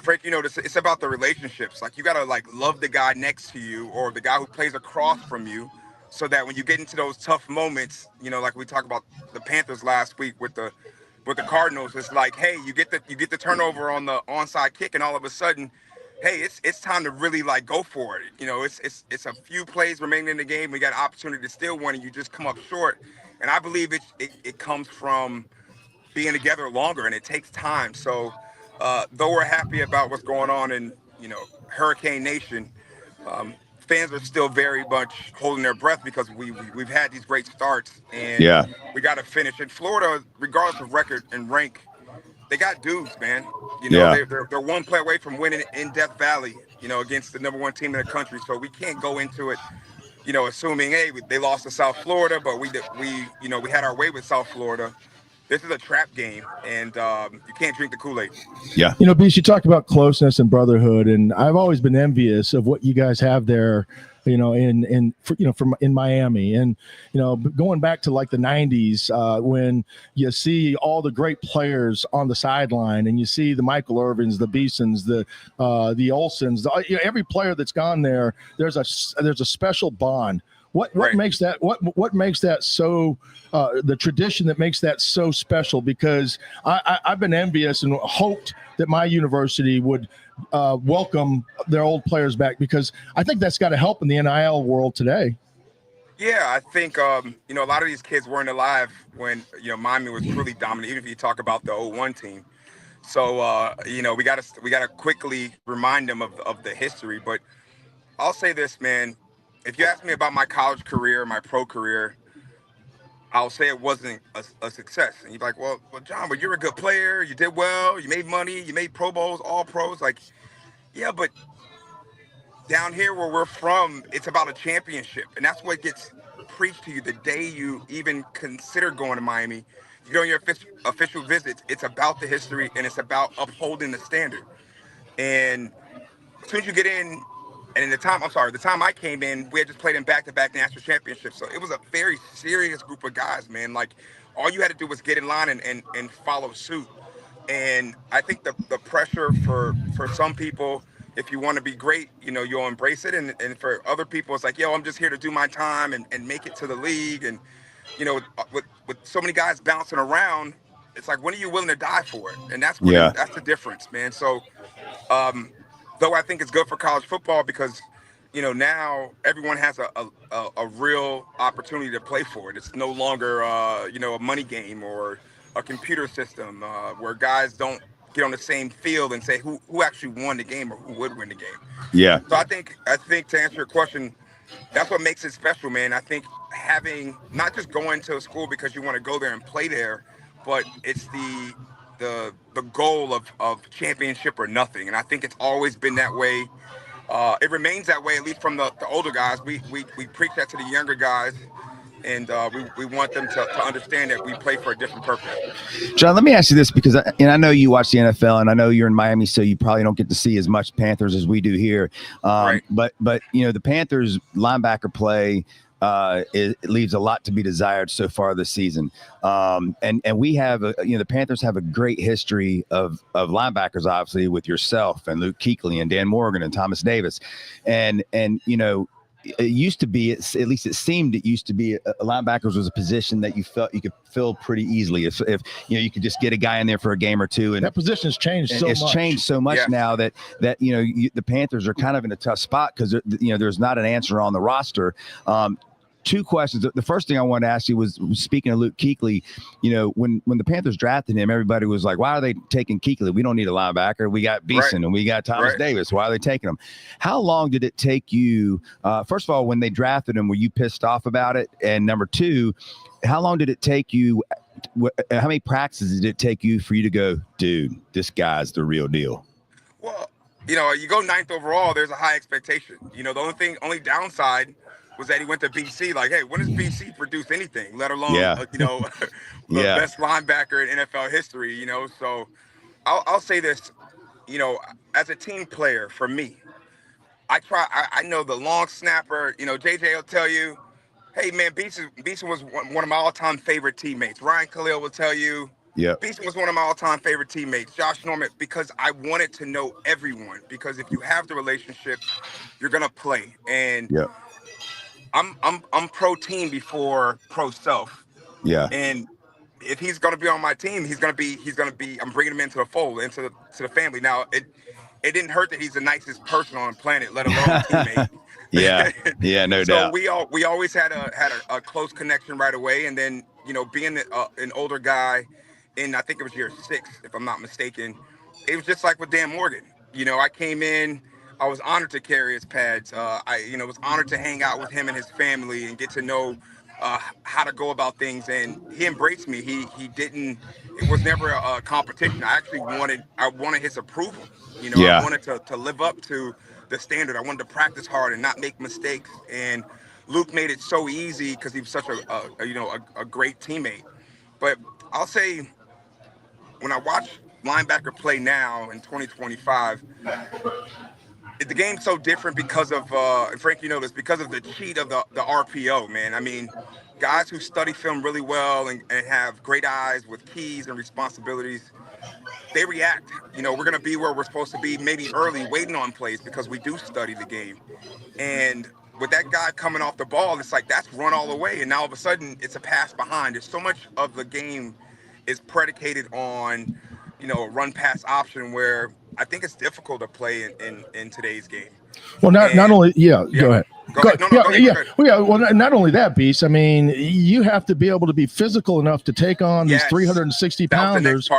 Frank, it's about the relationships. Like you gotta love the guy next to you or the guy who plays across from you, so that when you get into those tough moments, like we talked about the Panthers last week with the Cardinals, it's like, hey, you get the turnover on the onside kick, and all of a sudden, hey, it's time to really go for it. It's a few plays remaining in the game. We got an opportunity to steal one, and you just come up short. And I believe it comes from being together longer, and it takes time. So, though we're happy about what's going on in Hurricane Nation, fans are still very much holding their breath because we've had these great starts, and we got to finish. In Florida, regardless of record and rank, they got dudes, man. They're one play away from winning in Death Valley, against the number one team in the country. So we can't go into it, assuming, hey, they lost to South Florida, but we had our way with South Florida. This is a trap game, and you can't drink the Kool-Aid. Yeah. Beast, you talk about closeness and brotherhood, and I've always been envious of what you guys have there, in Miami, and going back to the 90s, when you see all the great players on the sideline, and you see the Michael Irvins, the Beasons, the Olsons, every player that's gone there. There's a special bond What Right. makes that what makes that so the tradition that makes that so special? Because I've been envious and hoped that my university would welcome their old players back, because I think that's got to help in the NIL world today. Yeah, I think you know, a lot of these kids weren't alive when, you know, Miami was truly dominant. Even if you talk about the '01 team, so you know, we gotta quickly remind them of the history. But I'll say this, man. If you ask me about my college career, my pro career, I'll say it wasn't a success. And you're like, well, John, but you're a good player. You did well. You made money. You made Pro Bowls, all pros. Like, yeah, but down here where we're from, it's about a championship, and that's what gets preached to you the day you even consider going to Miami. You go on your official visits. It's about the history, and it's about upholding the standard. And as soon as you get in, and in the time I came in, we had just played in back-to-back national championships. So it was a very serious group of guys, man. Like, all you had to do was get in line and follow suit. And I think the pressure for some people, if you want to be great, you know, you'll embrace it. And for other people, it's like, yo, I'm just here to do my time and make it to the league. And, you know, with so many guys bouncing around, it's like, when are you willing to die for it? And Yeah. that's the difference, man. So though I think it's good for college football because, you know, now everyone has a real opportunity to play for it. It's no longer, you know, a money game or a computer system where guys don't get on the same field and say who actually won the game or who would win the game. Yeah. So I think to answer your question, that's what makes it special, man. I think having not just going to a school because you want to go there and play there, but it's the goal of championship or nothing. And I think it's always been that way. It remains that way, at least from the older guys. We preach that to the younger guys, and we want them to understand that we play for a different purpose. John, let me ask you this, because I know you watch the NFL, and I know you're in Miami, so you probably don't get to see as much Panthers as we do here. Right. But you know, the Panthers linebacker play it leaves a lot to be desired so far this season. And we have you know, the Panthers have a great history of linebackers, obviously, with yourself and Luke Kuechly and Dan Morgan and Thomas Davis, and you know. It used to be, at least it seemed, it used to be linebackers was a position that you felt you could fill pretty easily. If you know, you could just get a guy in there for a game or two, and that position has changed so much. It's changed so much now that you know, the Panthers are kind of in a tough spot because you know, there's not an answer on the roster. Two questions. The first thing I wanted to ask you was speaking of Luke Kuechly, you know, when the Panthers drafted him, everybody was like, why are they taking Kuechly? We don't need a linebacker. We got Beason and we got Thomas Davis. Why are they taking him? How long did it take you? First of all, when they drafted him, were you pissed off about it? And number two, how long did it take you? How many practices did it take you for you to go, dude, this guy's the real deal? Well, you know, you go 9th overall, there's a high expectation. You know, the only downside was that he went to BC. Like, hey, when does BC produce anything, let alone, you know, the best linebacker in NFL history, you know? So I'll say this, you know, as a team player, for me, I know the long snapper, you know, JJ will tell you, hey, man, Beason was one of my all-time favorite teammates. Ryan Khalil will tell you, Beason was one of my all-time favorite teammates. Josh Norman, because I wanted to know everyone. Because if you have the relationship, you're gonna play. And I'm pro team before pro self. Yeah. And if he's gonna be on my team, he's gonna be. I'm bringing him into the fold, into the family. Now it didn't hurt that he's the nicest person on the planet, let alone a teammate. No so doubt. we always had a close connection right away, and then, you know, being an older guy, in I think it was year 6, if I'm not mistaken, it was just like with Dan Morgan. You know, I came in, I was honored to carry his pads. I was honored to hang out with him and his family and get to know how to go about things, and he embraced me. He didn't. It was never a competition. I wanted his approval. You know, I wanted to live up to the standard. I wanted to practice hard and not make mistakes. And Luke made it so easy because he was such a great teammate. But I'll say, when I watch linebacker play now in 2025, the game's so different because of, and Frank, you know this, because of the cheat of the RPO, man. I mean, guys who study film really well and have great eyes with keys and responsibilities, they react. You know, we're going to be where we're supposed to be, maybe early, waiting on plays because we do study the game. And with that guy coming off the ball, it's like that's run all the way, and now all of a sudden it's a pass behind. There's so much of the game is predicated on, a run pass option where I think it's difficult to play in today's game. Well, not only go ahead. Go ahead. No, go ahead. Yeah. Go ahead. Well, yeah. Well, not only that, Beast. I mean, you have to be able to be physical enough to take on these 360 pounders,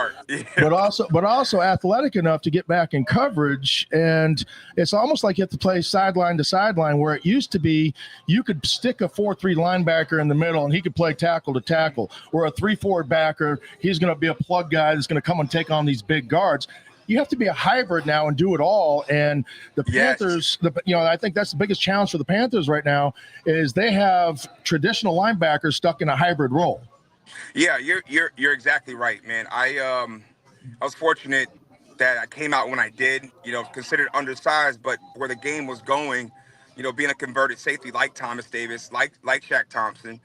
but also athletic enough to get back in coverage. And it's almost like you have to play sideline to sideline, where it used to be you could stick a 4-3 linebacker in the middle and he could play tackle to tackle, or a 3-4 backer. He's going to be a plug guy that's going to come and take on these big guards. You have to be a hybrid now and do it all. And the Panthers, I think that's the biggest challenge for the Panthers right now is they have traditional linebackers stuck in a hybrid role. Yeah, you're exactly right, man. I was fortunate that I came out when I did, considered undersized, but where the game was going, being a converted safety like Thomas Davis, like Shaq Thompson,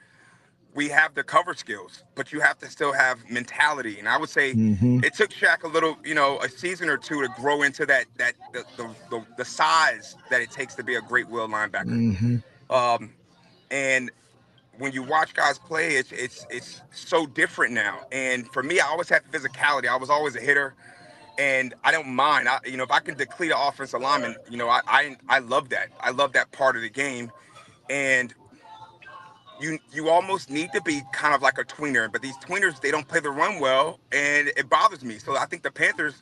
we have the cover skills, but you have to still have mentality. And I would say it took Shaq a little, a season or two to grow into the size that it takes to be a great will linebacker. And when you watch guys play, it's so different now. And for me, I always had physicality. I was always a hitter, and I don't mind. If I can deplete an offensive lineman, I love that. I love that part of the game. And you almost need to be kind of like a tweener, but these tweeners, they don't play the run well, and it bothers me. So I think the Panthers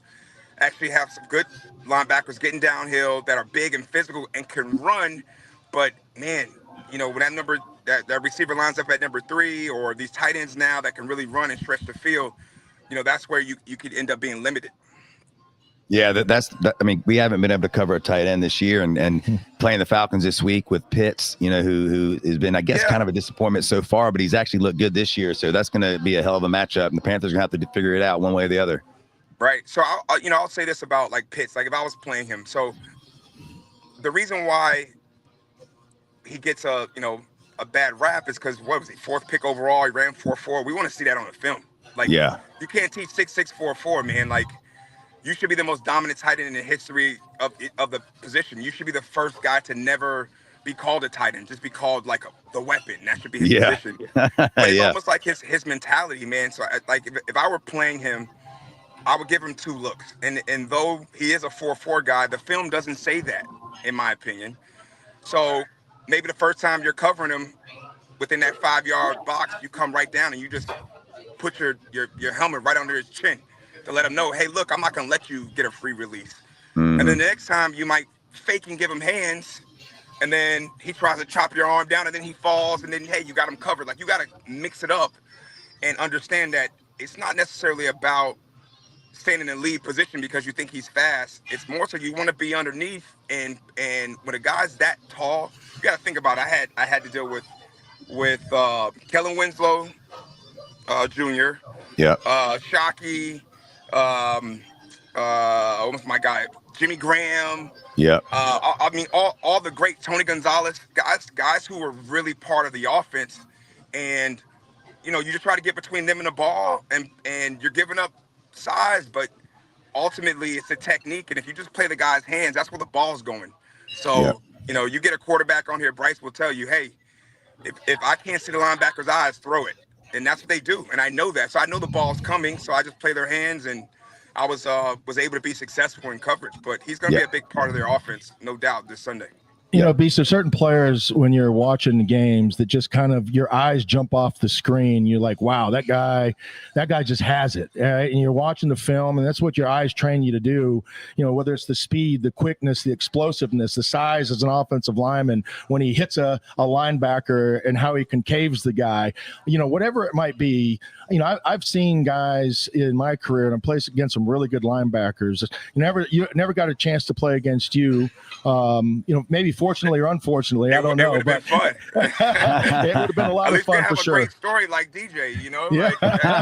actually have some good linebackers getting downhill that are big and physical and can run. But man, when that number that receiver lines up at number 3, or these tight ends now that can really run and stretch the field, that's where you could end up being limited. Yeah, I mean, we haven't been able to cover a tight end this year, and playing the Falcons this week with Pitts, who has been, I guess, kind of a disappointment so far, but he's actually looked good this year. So that's going to be a hell of a matchup, and the Panthers are going to have to figure it out one way or the other. Right. So I'll say this about like Pitts, like if I was playing him. So the reason why he gets a bad rap is because what was he, 4th pick overall? He ran 4.4. We want to see that on the film. Like, you can't teach 6.6 4.4, man. Like, you should be the most dominant tight end in the history of the position. You should be the first guy to never be called a tight end, just be called like the weapon. That should be his position. But it's almost like his mentality, man. So if I were playing him, I would give him 2 looks. And though he is a 4.4 guy, the film doesn't say that, in my opinion. So maybe the first time you're covering him within that 5-yard box, you come right down and you just put your helmet right under his chin to let him know, hey, look, I'm not going to let you get a free release. And then the next time you might fake and give him hands, and then he tries to chop your arm down, and then he falls, and then, hey, you got him covered. Like, you got to mix it up and understand that it's not necessarily about staying in the lead position because you think he's fast. It's more so you want to be underneath, and when a guy's that tall, you got to think about it. I had to deal with Kellen Winslow Jr., Shockey, almost my guy, Jimmy Graham. I mean, all the great Tony Gonzalez guys who were really part of the offense, and you just try to get between them and the ball, and you're giving up size, but ultimately it's a technique, and if you just play the guy's hands, that's where the ball's going. So you get a quarterback on here, Bryce will tell you, hey, if I can't see the linebacker's eyes, throw it. And that's what they do. And I know that. So I know the ball's coming. So I just play their hands, and I was able to be successful in coverage. But he's going to be a big part of their offense, no doubt, this Sunday. Beast, there's certain players when you're watching games that just kind of your eyes jump off the screen. You're like, wow, that guy just has it. And you're watching the film, and that's what your eyes train you to do. Whether it's the speed, the quickness, the explosiveness, the size as an offensive lineman, when he hits a linebacker and how he concaves the guy, whatever it might be. I've seen guys in my career, and I played against some really good linebackers. You never got a chance to play against you. Maybe fortunately or unfortunately, I don't know. It would have been fun. It would have been a lot of fun for sure. Great story like DJ, Yeah.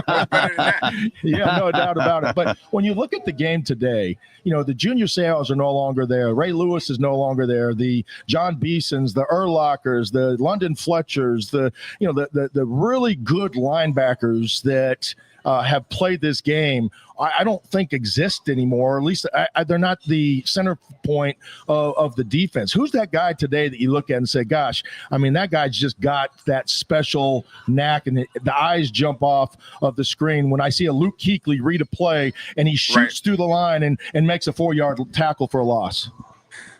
What's better than that? Yeah, no doubt about it. But when you look at the game today, the junior Sales are no longer there. Ray Lewis is no longer there. The John Beasons, the Urlachers, the London Fletchers, the really good linebackers that have played this game, I don't think exist anymore. Or at least they're not the center point of the defense. Who's that guy today that you look at and say, gosh, I mean, that guy's just got that special knack, and the eyes jump off of the screen when I see a Luke Kuechly read a play and he shoots through the line and makes a 4-yard tackle for a loss?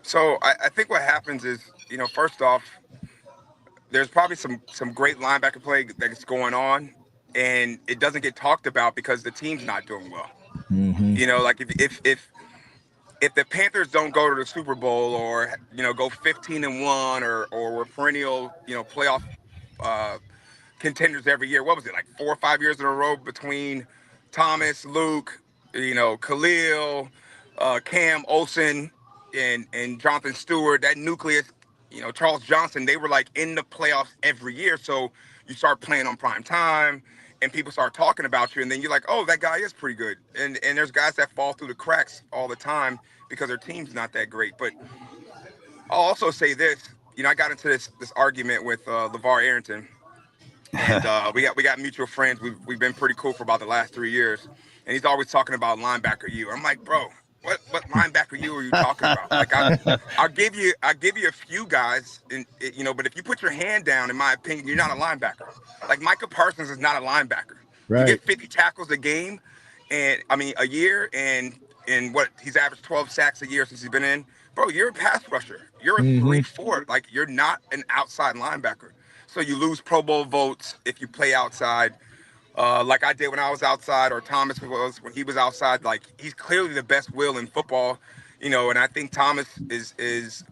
So I think what happens is, first off, there's probably some great linebacker play that's going on, and it doesn't get talked about because the team's not doing well. Mm-hmm. Like if the Panthers don't go to the Super Bowl or go 15-1 or we're perennial playoff contenders every year. What was it, like 4 or 5 years in a row between Thomas, Luke, Khalil, Cam, Olsen, and Jonathan Stewart, that nucleus, Charles Johnson, they were like in the playoffs every year. So you start playing on prime time and people start talking about you, and then you're like, oh, that guy is pretty good. And there's guys that fall through the cracks all the time because their team's not that great. But I'll also say this, I got into this argument with LeVar Arrington, and we got mutual friends. We've been pretty cool for about the last 3 years, and he's always talking about linebacker you. I'm like, bro, what linebacker you are you talking about? Like, I'll give you a few guys, but if you put your hand down, in my opinion, you're not a linebacker. Like Micah Parsons is not a linebacker. Right. You get 50 tackles a game, a year, and what he's averaged 12 sacks a year since he's been in. Bro, you're a pass rusher. You're a 3-4. Like, you're not an outside linebacker. So you lose Pro Bowl votes if you play outside, like I did when I was outside, or Thomas was when he was outside. Like, he's clearly the best will in football, and I think Thomas is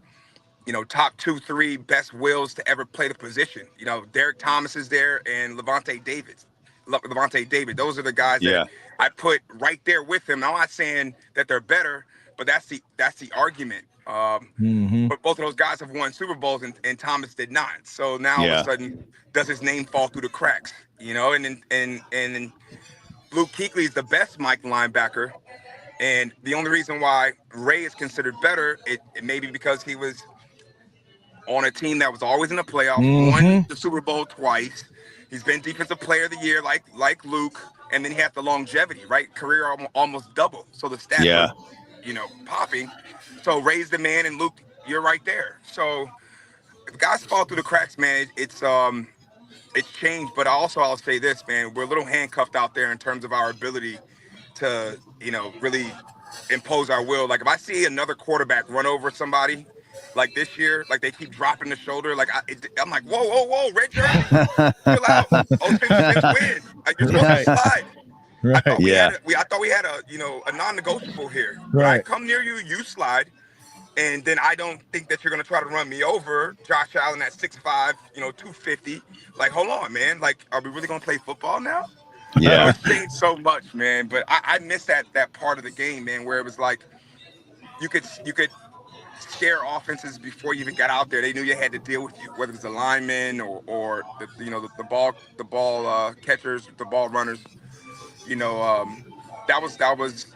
top 2, 3 best wills to ever play the position. Derek Thomas is there, and Levante David. Those are the guys that I put right there with him. I'm not saying that they're better, but that's the argument. But both of those guys have won Super Bowls, and Thomas did not. So now all of a sudden, does his name fall through the cracks? And Luke Kuechly is the best Mike linebacker, and the only reason why Ray is considered better, it may be because he was on a team that was always in the playoffs, won the Super Bowl twice. He's been Defensive Player of the Year, like Luke, and then he has the longevity, right? Career almost double, so the stats are, popping. So Ray's the man, and Luke, you're right there. So if guys fall through the cracks, man, it's changed. But also, I'll say this, man, we're a little handcuffed out there in terms of our ability to, really impose our will. Like, if I see another quarterback run over somebody, like this year, like they keep dropping the shoulder, like I'm like, whoa, red jersey, chill out. Oh, since when? Like, you're supposed to slide. Right. I thought we had a non-negotiable here. When I come near you, you slide. And then I don't think that you're going to try to run me over. Josh Allen at 6'5", 250. Like, hold on, man. Like, are we really going to play football now? Yeah. It's changed so much, man. But I miss that part of the game, man, where it was like you could scare offenses before you even got out there. They knew you had to deal with you, whether it's the linemen or the ball catchers, the ball runners. That was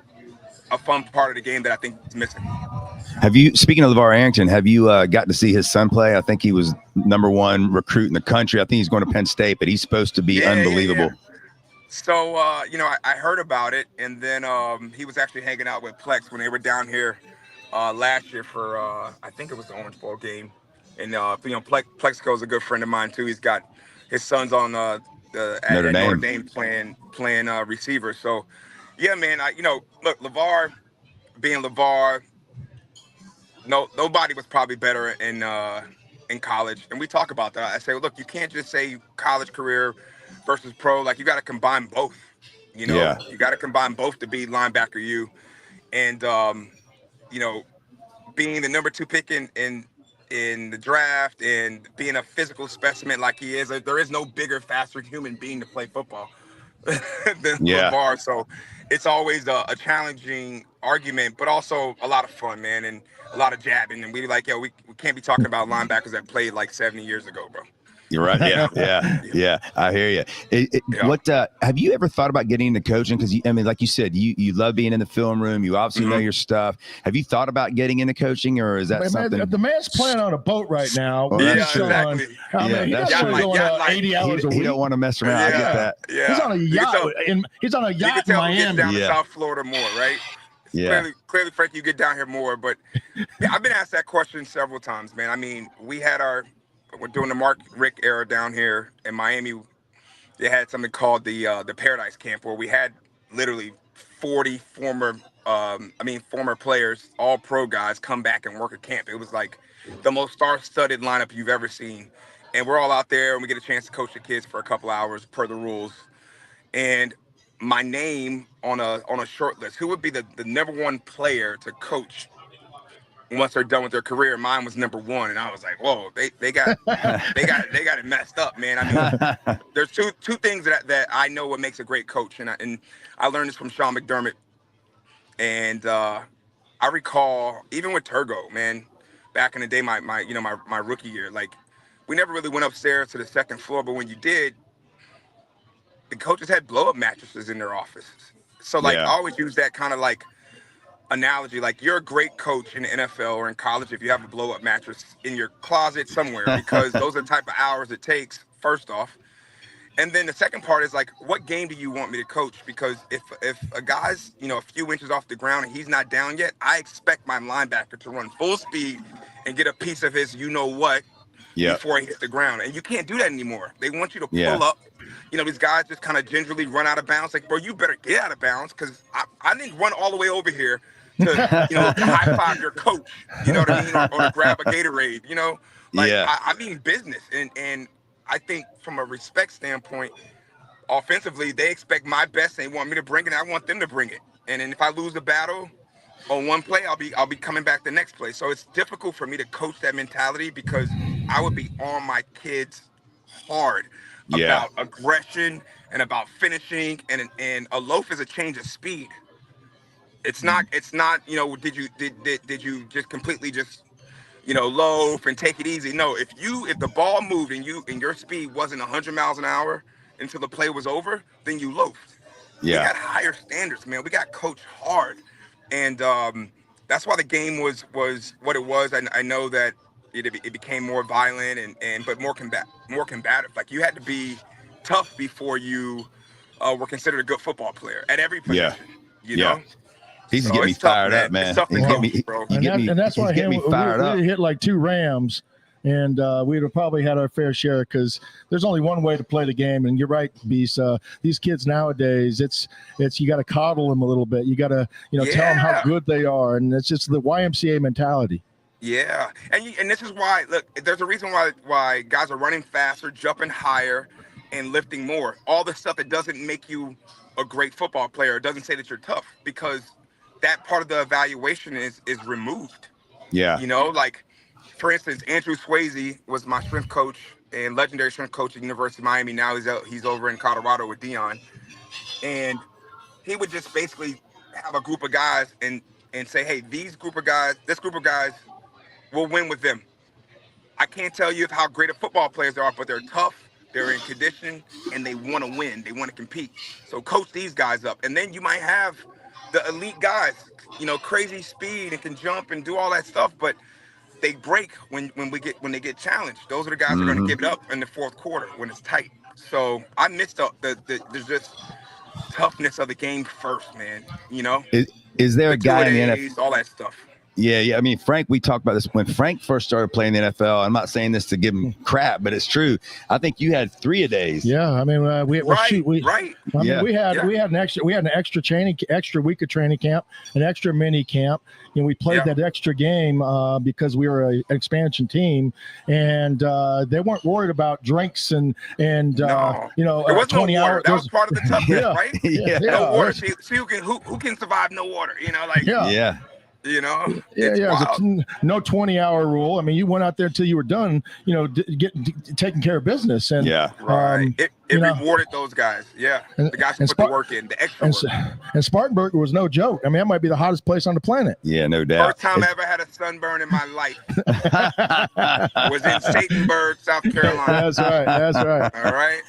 a fun part of the game that I think is missing. Speaking of LeVar Arrington, have you gotten to see his son play? I think he was #1 recruit in the country. I think he's going to Penn State, but he's supposed to be unbelievable. Yeah. So, I heard about it, and then he was actually hanging out with Plex when they were down here last year for, I think it was the Orange Bowl game. And, Plexico is a good friend of mine, too. He's got his son's on at Notre Dame playing receiver. So, yeah, man, look, LeVar being LeVar, nobody was probably better in college. And we talk about that. I say, look, you can't just say college career versus pro. Like, you got to combine both. You got to combine both to be linebacker you. And, being the #2 pick in the draft and being a physical specimen like he is, there is no bigger, faster human being to play football than LeVar. So it's always a challenging argument, but also a lot of fun, man, and a lot of jabbing. And we can't be talking about linebackers that played like 70 years ago, bro. You're right. Yeah. I hear you. Yeah. What have you ever thought about getting into coaching? Because I mean, like you said, you love being in the film room. You obviously know your stuff. Have you thought about getting into coaching, or is that something? The man's playing on a boat right now. Well, with that's his true. son. Exactly. I mean, he that's doesn't true. want to go 80 hours a week. He don't want to mess around. I get that. Yeah. He's on a yacht. He's on a You can yacht in tell he gets Miami. down to South Florida more, right? Clearly, Frank, you get down here more. But I've been asked that question several times, man. I mean, we're doing the Mark Rick era down here in Miami. They had something called the Paradise Camp, where we had literally 40 former players, all pro guys, come back and work at camp. It was like the most star-studded lineup you've ever seen. And we're all out there, and we get a chance to coach the kids for a couple hours per the rules. And my name on a short list, who would be the number one player to coach once they're done with their career? Mine was number one, and I was like, whoa, they got it messed up, man. I mean, there's two things that I know what makes a great coach, and I learned this from Sean McDermott. And I recall even with Turgo, man, back in the day, my rookie year, like, we never really went upstairs to the second floor, but when you did, the coaches had blow-up mattresses in their offices. So, like, I always use that kind of, like, analogy. Like, you're a great coach in the NFL or in college if you have a blow-up mattress in your closet somewhere, because those are the type of hours it takes, first off. And then the second part is, like, what game do you want me to coach? Because if a guy's, a few inches off the ground and he's not down yet, I expect my linebacker to run full speed and get a piece of his you-know-what before he hits the ground. And you can't do that anymore. They want you to pull up. These guys just kind of gingerly run out of bounds. Like, bro, you better get out of bounds, because I didn't run all the way over here to, to high five your coach, you know what I mean? Or to grab a Gatorade, I mean business. And I think from a respect standpoint, offensively, they expect my best. They want me to bring it. I want them to bring it. And then if I lose the battle on one play, I'll be coming back the next play. So it's difficult for me to coach that mentality, because I would be on my kids hard about aggression and about finishing. And a loaf is a change of speed. It's not, did you just completely just, loaf and take it easy? No, if the ball moved and your speed wasn't 100 miles an hour until the play was over, then you loafed. We got higher standards, man. We got coached hard. And that's why the game was what it was. I know that it became more violent but more combative. Like, you had to be tough before you were considered a good football player at every position. You know? He's getting me fired up, man. It's tough to coach, bro. And that's why we hit like 2 Rams, and we'd have probably had our fair share, because there's only one way to play the game. And you're right, Beast. These kids nowadays, it's you got to coddle them a little bit. You got to tell them how good they are, and it's just the YMCA mentality. Yeah, and this is why, look, there's a reason why guys are running faster, jumping higher, and lifting more. All the stuff that doesn't make you a great football player, it doesn't say that you're tough, because that part of the evaluation is removed. Yeah. Like, for instance, Andrew Swayze was my strength coach and legendary strength coach at University of Miami. Now he's over in Colorado with Dion. And he would just basically have a group of guys and say, hey, this group of guys will win with them. I can't tell you how great of football players they are, but they're tough, they're in condition, and they want to win. They want to compete. So coach these guys up. And then you might have the elite guys, crazy speed and can jump and do all that stuff, but they break when they get challenged. Those are the guys who are going to give it up in the fourth quarter when it's tight. So I missed the just toughness of the game first, man. Is there a guy in the NFL? All that stuff. Yeah. I mean, Frank, we talked about this when Frank first started playing the NFL. I'm not saying this to give him crap, but it's true. I think you had 3-a-days. Yeah, I mean, we had an extra week of training camp, an extra mini camp. We played that extra game because we were an expansion team, and they weren't worried about drinks and there was 20 no water. hours. That was part of the toughness, right? Yeah. No water. See who can survive no water. You know, Yeah, it's yeah. wild. No 20-hour rule. I mean, you went out there till you were done, taking care of business. And, Yeah. Right. It you know, rewarded those guys. Yeah. and, The guys who and, put the Spar- work in, the extra and, work. and Spartanburg was no joke. I mean, that might be the hottest place on the planet. Yeah, no doubt. First time I ever had a sunburn in my life was in Satanburg, South Carolina. That's right. That's right. All right.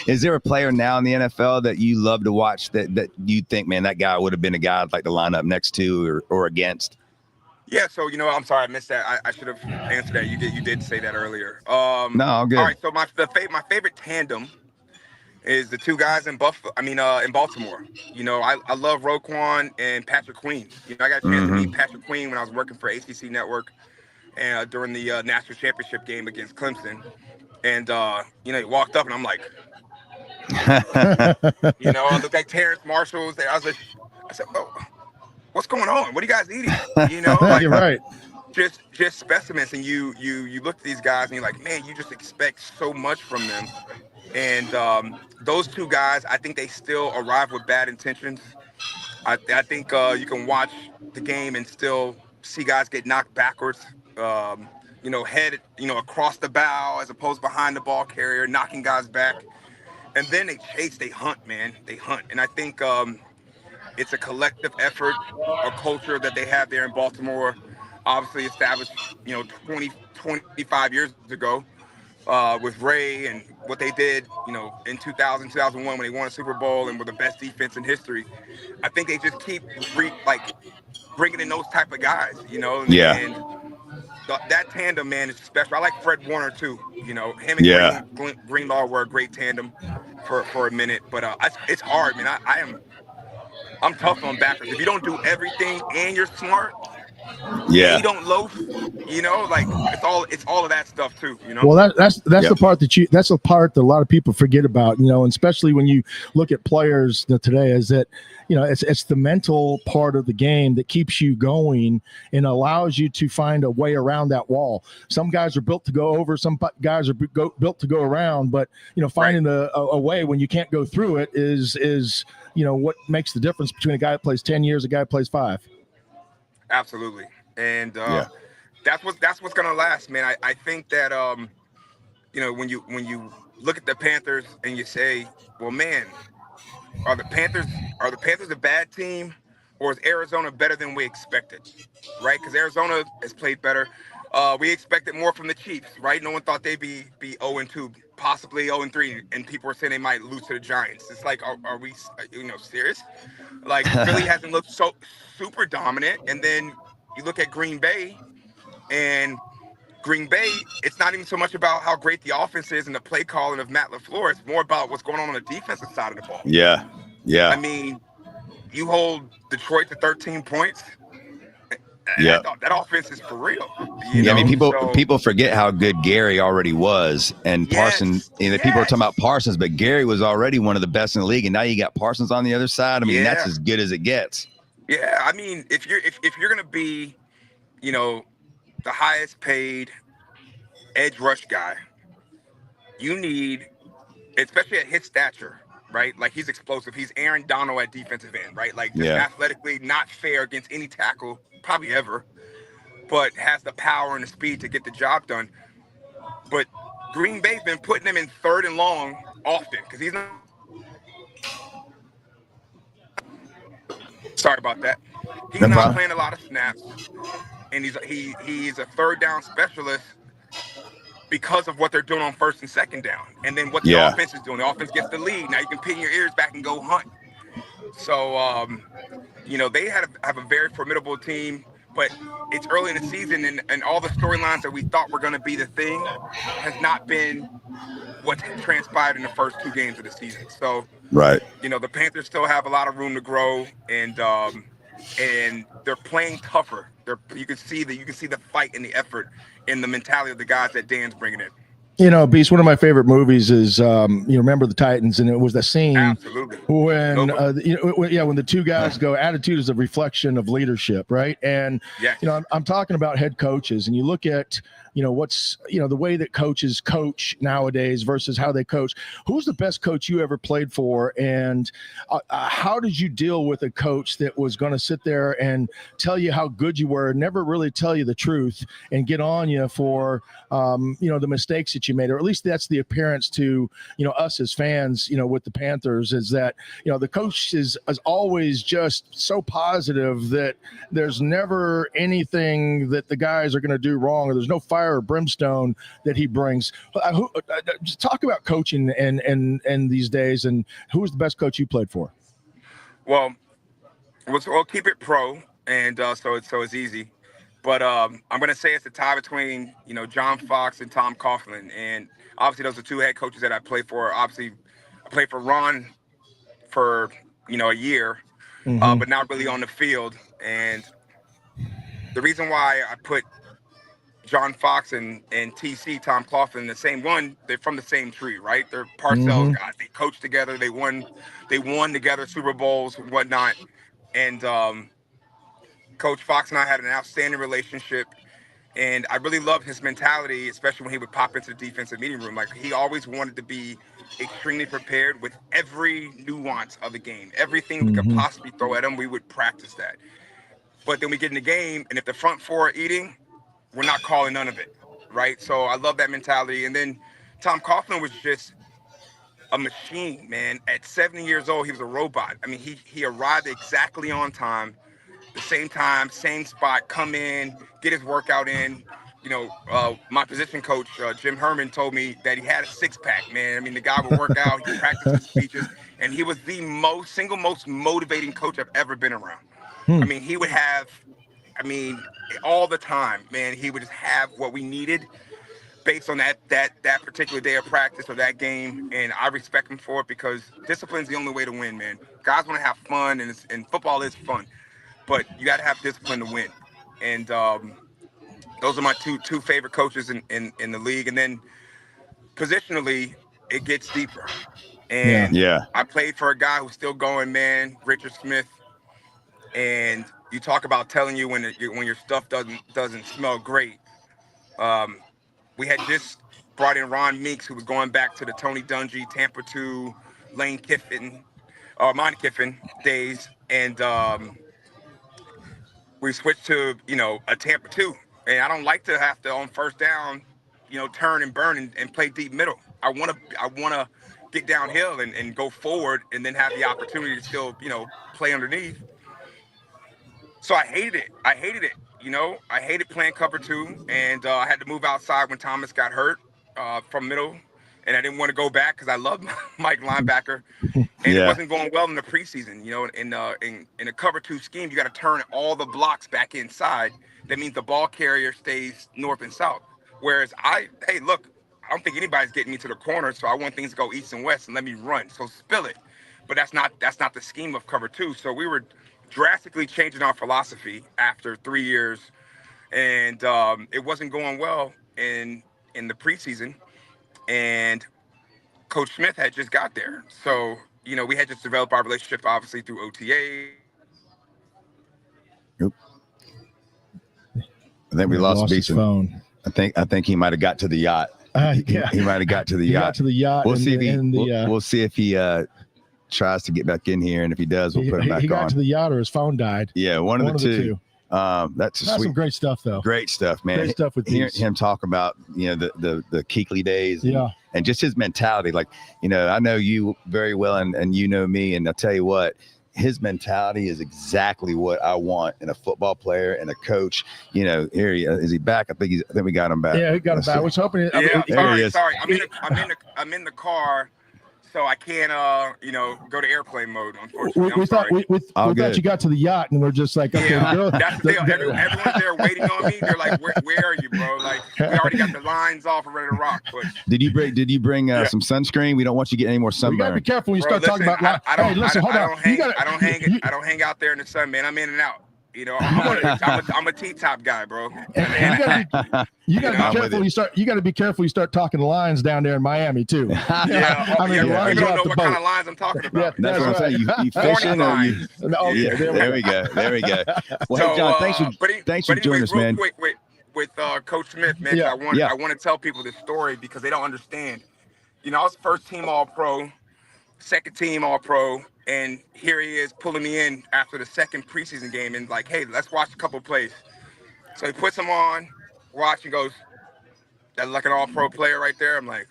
Is there a player now in the NFL that you love to watch that you think, man, that guy would have been a guy I'd like to line up next to or against? Yeah, so I'm sorry I missed that. I should have answered that. You did say that earlier. No, all good. All right, so my favorite tandem is the two guys in Baltimore. I love Roquan and Patrick Queen. I got a chance to meet Patrick Queen when I was working for ACC Network and during the national championship game against Clemson. And he walked up and I'm like, I looked like Terrence Marshall's there. I said, oh, what's going on? What are you guys eating? You're right. Just specimens. And you look at these guys and you're like, man, you just expect so much from them. And those two guys, I think they still arrive with bad intentions. I think you can watch the game and still see guys get knocked backwards. Head, across the bow as opposed to behind the ball carrier, knocking guys back. And then they chase, they hunt, man. They hunt. And I think it's a collective effort, a culture that they have there in Baltimore, obviously established, 25 years ago with Ray and what they did, in 2000, 2001 when they won a Super Bowl and were the best defense in history. I think they just keep bringing in those type of guys, Yeah. And that tandem, man, is special. I like Fred Warner too. Him and Greenlaw were a great tandem for a minute, but it's hard, man. I'm tough on backers. If you don't do everything and you're smart, Yeah. and you don't loaf, it's all of that stuff too. Well, that's the part that's the part that a lot of people forget about. And especially when you look at players today, is that it's the mental part of the game that keeps you going and allows you to find a way around that wall. Some guys are built to go over, some guys are built to go around, but finding a way when you can't go through it is what makes the difference between a guy that plays 10 years, a guy that plays 5. Absolutely. And that's what's gonna last, man. I think that when you look at the Panthers and you say, well, man, are the Panthers a bad team, or is Arizona better than we expected? Right? Because Arizona has played better. We expected more from the Chiefs, right? No one thought they'd be 0-2, possibly 0-3, and people were saying they might lose to the Giants. It's like, are we serious? Like, Philly hasn't looked so super dominant, and then you look at Green Bay, and Green Bay, it's not even so much about how great the offense is and the play calling of Matt LaFleur. It's more about what's going on the defensive side of the ball. Yeah. Yeah. I mean, you hold Detroit to 13 points. Yeah. That offense is for real. I mean, people forget how good Gary already was, and Parsons. People are talking about Parsons, but Gary was already one of the best in the league, and now you got Parsons on the other side. I mean, that's as good as it gets. Yeah, I mean, if you're gonna be, the highest paid edge rush guy, you need, especially at his stature, right? Like, he's explosive. He's Aaron Donald at defensive end, right? Like, just athletically not fair against any tackle, probably ever, but has the power and the speed to get the job done. But Green Bay's been putting him in 3rd and long often because he's not. Sorry about that. He's not playing a lot of snaps, and he's a 3rd down specialist because of what they're doing on 1st and 2nd down, and then what the offense is doing. The offense gets the lead. Now you can pin your ears back and go hunt. So, they have a very formidable team, but it's early in the season, and all the storylines that we thought were going to be the thing has not been what transpired in the first 2 games of the season. So, right, the Panthers still have a lot of room to grow, and they're playing tougher. You can see the fight and the effort and the mentality of the guys that Dan's bringing in. Beast, one of my favorite movies is, remember the Titans, and it was the scene when, when the two guys go, attitude is a reflection of leadership, right? And, I'm talking about head coaches, and you look at what's, the way that coaches coach nowadays versus how they coach. Who's the best coach you ever played for? And how did you deal with a coach that was going to sit there and tell you how good you were, and never really tell you the truth and get on you for, the mistakes that you made, or at least that's the appearance to, us as fans, with the Panthers, is that, the coach is always just so positive that there's never anything that the guys are going to do wrong, or there's no fire or brimstone that he brings. Just talk about coaching and these days, and who was the best coach you played for? Well, we'll keep it pro, and so it's easy. But I'm going to say it's a tie between, John Fox and Tom Coughlin. And obviously those are two head coaches that I played for. Obviously, I played for Ron for, a year, but not really on the field. And the reason why I put John Fox and TC, Tom Coughlin, the same one, they're from the same tree, right? They're Parcells guys. They coached together. They won together Super Bowls and whatnot. And Coach Fox and I had an outstanding relationship, and I really loved his mentality, especially when he would pop into the defensive meeting room. Like, he always wanted to be extremely prepared with every nuance of the game. Everything we could possibly throw at him, we would practice that. But then we get in the game, and if the front four are eating, we're not calling none of it, right? So I love that mentality. And then Tom Coughlin was just a machine, man. At 70 years old, he was a robot. I mean, he arrived exactly on time. The same time, same spot, come in, get his workout in. My position coach, Jim Herman, told me that he had a six-pack, man. I mean, the guy would work out, he practiced his speeches, and he was the single most motivating coach I've ever been around. I mean, he would have, all the time, man, he would just have what we needed based on that particular day of practice or that game, and I respect him for it, because discipline's the only way to win, man. Guys want to have fun, and football is fun. But you got to have discipline to win. And those are my two favorite coaches in the league. And then positionally, it gets deeper. And I played for a guy who's still going, man, Richard Smith. And you talk about telling you when your stuff doesn't smell great. We had just brought in Ron Meeks, who was going back to the Tony Dungy, Tampa 2, Lane Kiffin, Monty Kiffin days. And we switched to, a Tampa 2. And I don't like to have to, on first down, turn and burn and play deep middle. I want to get downhill and go forward, and then have the opportunity to still, play underneath. So I hated it. I hated playing cover 2. And I had to move outside when Thomas got hurt from middle. And I didn't want to go back because I love Mike linebacker. And it wasn't going well in the preseason. In a cover 2 scheme, you got to turn all the blocks back inside. That means the ball carrier stays north and south. Whereas I don't think anybody's getting me to the corner, so I want things to go east and west and let me run. So spill it. But that's not the scheme of cover 2. So we were drastically changing our philosophy after 3 years, and it wasn't going well in the preseason. And Coach Smith had just got there. So, we had just developed our relationship, obviously, through OTA. Yep. I think we lost Beason. Phone. I think he might have got to the yacht. He might have got to the yacht. Got to the yacht. We'll see if he tries to get back in here, and if he does, we'll put him back on. He got to the yacht, or his phone died. Yeah, one of the two. That's some great stuff, though. Great stuff, man. Great stuff with him talk about the Keekly days, and just his mentality. Like, I know you very well, and you know me, and I'll tell you what, his mentality is exactly what I want in a football player and a coach. Here is he back? I think we got him back. Yeah, we got him back. I was hoping. Sorry. I'm in the car. So I can't, go to airplane mode, unfortunately. We thought you got to the yacht, and we're just like, okay. That's the deal. Everyone's there waiting on me. They're like, where are you, bro? Like, we already got the lines off and ready to rock. But did you bring some sunscreen? We don't want you to get any more sunburn. You gotta be careful when you start talking about. I don't hang out there in the sun, man. I'm in and out. I'm a T-top guy, bro. You gotta be careful. You gotta be careful. You start talking lines down there in Miami too. You don't know what kind of lines I'm talking about. That's what I'm saying. You fishing or you? There we go. Well, hey, John, thanks for joining us, man. Wait. with Coach Smith, man. 'Cause I want to tell people this story because they don't understand. You know, I was first team All-Pro, second team All-Pro, and here he is pulling me in after the second preseason game and like, hey, let's watch a couple plays. So he puts him on, watch, and goes, "That's like an All-Pro player right there." I'm like,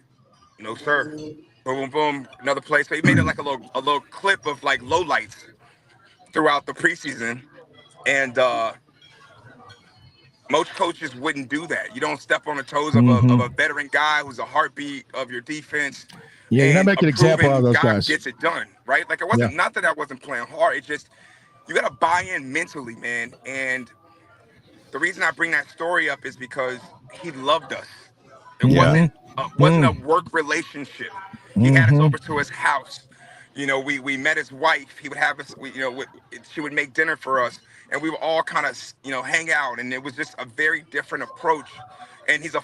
"No, sir." Boom, boom, boom. Another play. So he made it like a little clip of like lowlights throughout the preseason, and most coaches wouldn't do that. You don't step on the toes of a veteran guy who's a heartbeat of your defense. Yeah, you're not making an example out of those guys. Gets it done, right? Like it wasn't not that I wasn't playing hard. It just you got to buy in mentally, man. And the reason I bring that story up is because he loved us. It wasn't a work relationship. He had us over to his house. You know, we met his wife. He would have us. She would make dinner for us, and we would all kind of hang out. And it was just a very different approach. And he's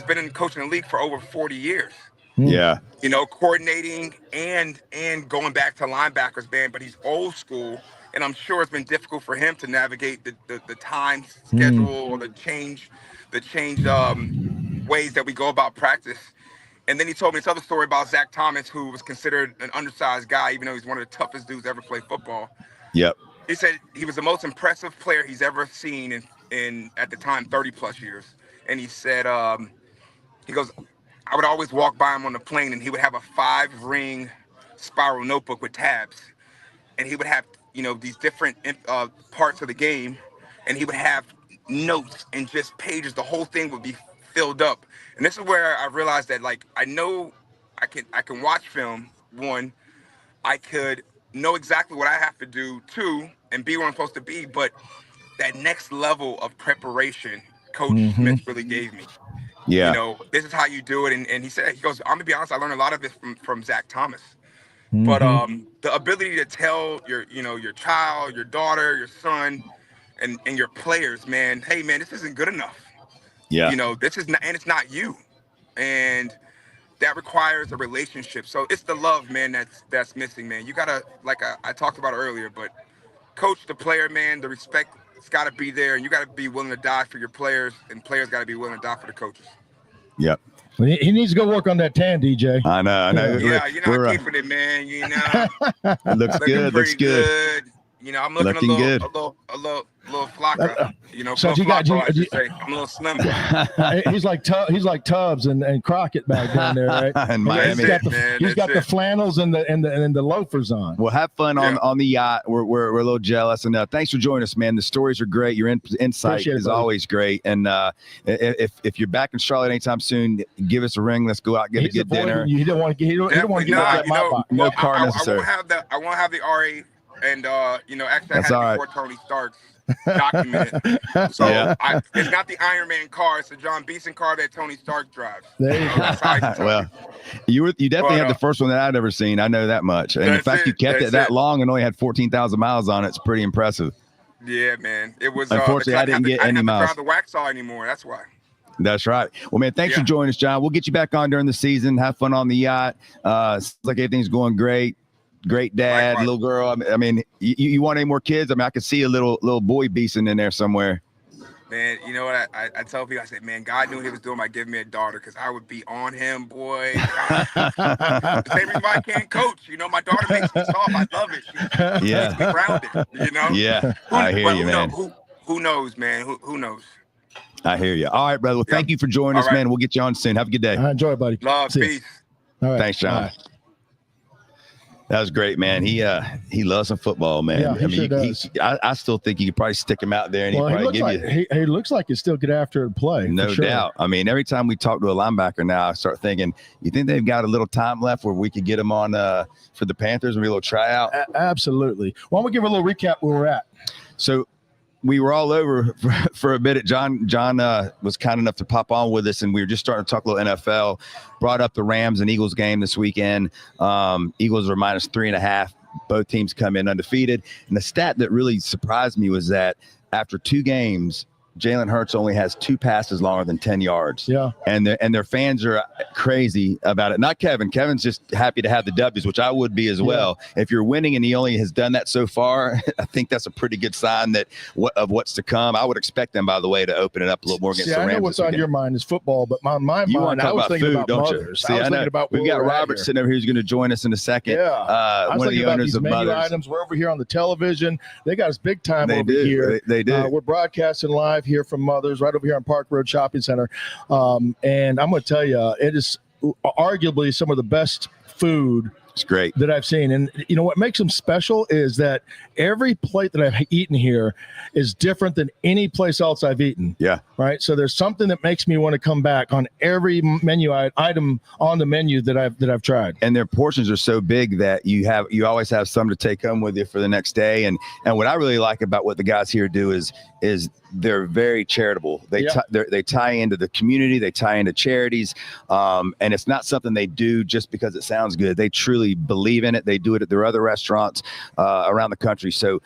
been coaching the league for over 40 years. Yeah. You know, coordinating and going back to linebackers, man. But he's old school, and I'm sure it's been difficult for him to navigate the time schedule or the change ways that we go about practice. And then he told me this other story about Zach Thomas, who was considered an undersized guy, even though he's one of the toughest dudes ever played football. Yep. He said he was the most impressive player he's ever seen in at the time 30 plus years. And he said he goes, I would always walk by him on the plane, and he would have a 5-ring spiral notebook with tabs, and he would have these different parts of the game, and he would have notes and just pages. The whole thing would be filled up. And this is where I realized that, like, I know I can watch film. One, I could know exactly what I have to do. Two, and be where I'm supposed to be. But that next level of preparation, Coach Smith really gave me. Yeah. You know, this is how you do it. And he goes, I'm gonna be honest, I learned a lot of this from Zach Thomas. But the ability to tell your child, your daughter, your son, and your players, man, hey man, this isn't good enough. Yeah. You know, this is not, and it's not you. And that requires a relationship. So it's the love, man, that's missing, man. You gotta, like I talked about earlier, but coach the player, man, the respect, it's gotta be there, and you gotta be willing to die for your players, and players gotta be willing to die for the coaches. Yep. He needs to go work on that tan, DJ. I know. Yeah, I'm keeping it, man. It looks good. Looks good. You know, I'm looking a little flaca. So I'm a little slim. he's like Tubbs and Crockett back down there, right? In Miami. He's got the flannels and the loafers on. Well, have fun on the yacht. We're a little jealous, and thanks for joining us, man. The stories are great. Your insight is always great. And if you're back in Charlotte anytime soon, give us a ring. Let's go out and get a good dinner. You don't want to get that box. No car necessary. I won't have the RA. And actually, I had it before Tony Stark's documented. So it's not the Iron Man car; it's the Beason car that Tony Stark drives. There you go. Well, you definitely had the first one that I'd ever seen. I know that much. And the fact you kept it that long and only had 14,000 miles on it's pretty impressive. Yeah, man. It was. Unfortunately, I didn't get any miles. I didn't have to drive the Waxhaw anymore. That's why. That's right. Well, man, thanks for joining us, John. We'll get you back on during the season. Have fun on the yacht. Seems like everything's going great. Great dad, little girl. I mean, you want any more kids? I mean, I could see a little boy Beason in there somewhere. Man, you know what? I tell people, I said, man, God knew what he was doing by giving me a daughter, because I would be on him, boy. The same reason why I can't coach. You know, my daughter makes me soft. I love it. She makes me grounded, you know? Yeah, I hear you, man. Who knows, man? Who knows? I hear you. All right, brother. Well, thank you for joining us, man. We'll get you on soon. Have a good day. Enjoy it, buddy. Love, peace. All right. Thanks, John. That was great, man. He loves some football, man. Yeah, he sure does. I still think you could probably stick him out there and he'd probably give you. He looks like he'd still get after it and play. No doubt. I mean, every time we talk to a linebacker now, I start thinking, you think they've got a little time left where we could get him on for the Panthers and be a little tryout? Absolutely. Why don't we give a little recap where we're at? So we were all over for a bit. John was kind enough to pop on with us, and we were just starting to talk a little NFL. Brought up the Rams and Eagles game this weekend. Eagles are -3.5. Both teams come in undefeated. And the stat that really surprised me was that after 2 games, Jalen Hurts only has 2 passes longer than 10 yards. Yeah. And their fans are crazy about it. Not Kevin. Kevin's just happy to have the W's, which I would be as well. If you're winning and he only has done that so far, I think that's a pretty good sign of what's to come. I would expect them, by the way, to open it up a little more against the Rams. I know what's on your mind is football, but my mind, I was thinking about mothers. See, I know. We've got Robert sitting over here who's going to join us in a second. Yeah. One of the owners of menu Mothers. items. We're over here on the television. They got us big time over here. They do. We're broadcasting live here from Mothers right over here on Park Road Shopping Center. And I'm going to tell you, it is arguably some of the best food It's great that I've seen. And you know what makes them special is that every plate that I've eaten here is different than any place else I've eaten. Yeah. Right. So there's something that makes me want to come back on every menu item on the menu that I've tried. And their portions are so big that you always have some to take home with you for the next day. And what I really like about what the guys here do is they're very charitable. They tie into the community. They tie into charities. And it's not something they do just because it sounds good. They truly believe in it. They do it at their other restaurants around the country. So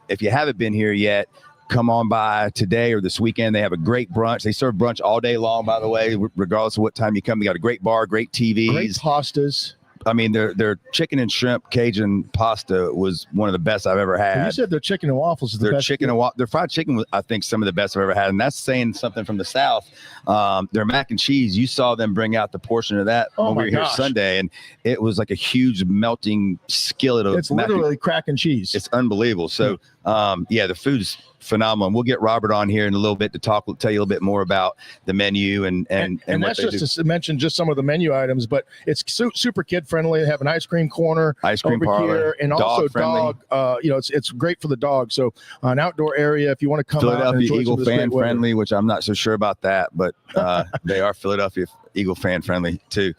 if you haven't been here yet, come on by today or this weekend. They have a great brunch. They serve brunch all day long, by the way, regardless of what time you come. They got a great bar, great TVs. Great pastas. I mean, their chicken and shrimp Cajun pasta was one of the best I've ever had. You said their chicken and waffles is the best. Their fried chicken was, I think, some of the best I've ever had. And that's saying something from the South. Their mac and cheese, you saw them bring out the portion of that when we were here Sunday. And it was like a huge melting skillet of It's literally crack and cheese. It's unbelievable. So, the food's phenomenal. We'll get Robert on here in a little bit to tell you a little bit more about the menu and that's just to mention just some of the menu items, but it's super kid friendly. They have an ice cream corner, over parlor, here, and also friendly. It's great for the dog. So an outdoor area if you want to come out and enjoy Eagle fan friendly, which I'm not so sure about that, but they are Philadelphia Eagle fan friendly too.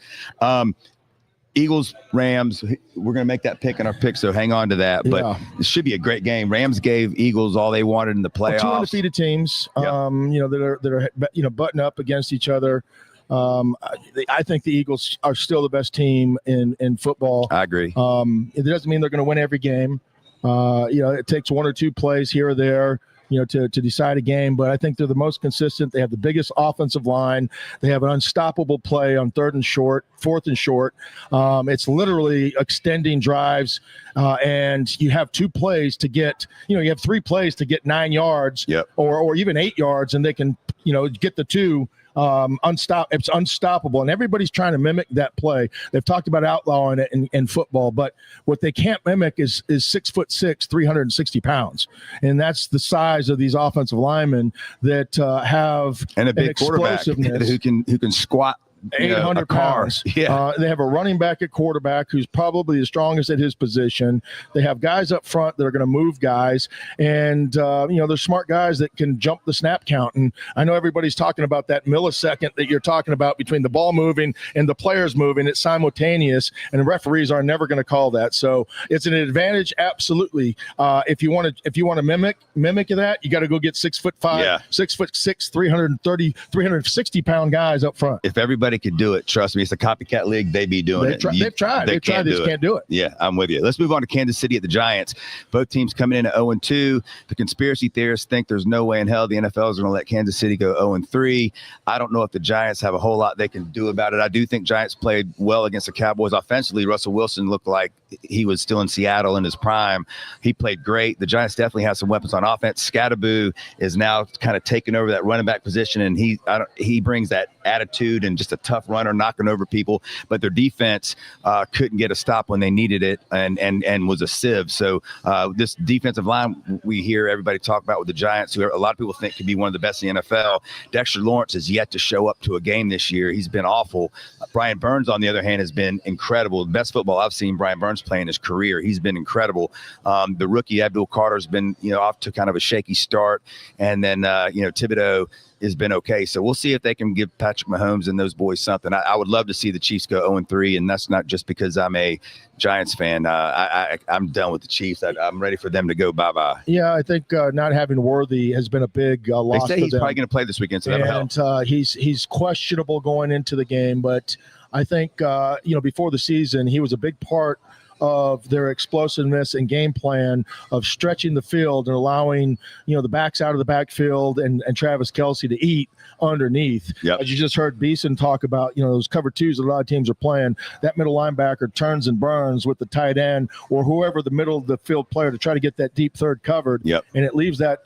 Eagles, Rams, we're going to make that pick in our pick, so hang on to that. But it should be a great game. Rams gave Eagles all they wanted in the playoffs. 2 undefeated teams, that are butting up against each other. I think the Eagles are still the best team in football. I agree. It doesn't mean they're going to win every game. It takes 1 or 2 plays here or there, to decide a game, but I think they're the most consistent. They have the biggest offensive line. They have an unstoppable play on 3rd and short, 4th and short. It's literally extending drives, and you have 2 plays to get, you have 3 plays to get 9 yards, or even 8 yards, and they can, get the 2. It's unstoppable, and everybody's trying to mimic that play. They've talked about outlawing it in football, but what they can't mimic is 6'6", 360 pounds, and that's the size of these offensive linemen that have and a big quarterback who can squat 800 pounds. Yeah. They have a running back at quarterback who's probably the strongest at his position. They have guys up front that are going to move guys. And, they're smart guys that can jump the snap count. And I know everybody's talking about that millisecond that you're talking about between the ball moving and the players moving. It's simultaneous, and the referees are never going to call that. So it's an advantage. Absolutely. If you want to mimic that, you got to go get 6'5", 6'6", 360 pound guys up front. If everybody could do it, trust me, it's a copycat league. They be doing it. They've tried. They just can't do it. Yeah, I'm with you. Let's move on to Kansas City at the Giants. Both teams coming in at 0-2. The conspiracy theorists think there's no way in hell the NFL is going to let Kansas City go 0-3. I don't know if the Giants have a whole lot they can do about it. I do think Giants played well against the Cowboys offensively. Russell Wilson looked like he was still in Seattle in his prime. He played great. The Giants definitely have some weapons on offense. Scatterboo is now kind of taking over that running back position, and he brings that attitude and just a tough runner knocking over people, but their defense couldn't get a stop when they needed it and was a sieve. So this defensive line we hear everybody talk about with the Giants, who a lot of people think could be one of the best in the NFL. Dexter Lawrence has yet to show up to a game this year. He's been awful. Brian Burns, on the other hand, has been incredible. The best football I've seen Brian Burns play in his career. He's been incredible. The rookie Abdul Carter's been off to kind of a shaky start, and then Thibodeau has been okay. So we'll see if they can give Patrick Mahomes and those boys something. I would love to see the Chiefs go 0-3, and that's not just because I'm a Giants fan. I'm done with the Chiefs. I'm ready for them to go bye-bye. Yeah, I think not having Worthy has been a big loss. They say he's probably going to play this weekend, so that'll help. He's questionable going into the game, but I think before the season he was a big part of their explosiveness and game plan of stretching the field and allowing, the backs out of the backfield and Travis Kelce to eat underneath. Yep. As you just heard Beason talk about, those cover twos that a lot of teams are playing, that middle linebacker turns and burns with the tight end or whoever the middle of the field player to try to get that deep third covered. Yep. And it leaves that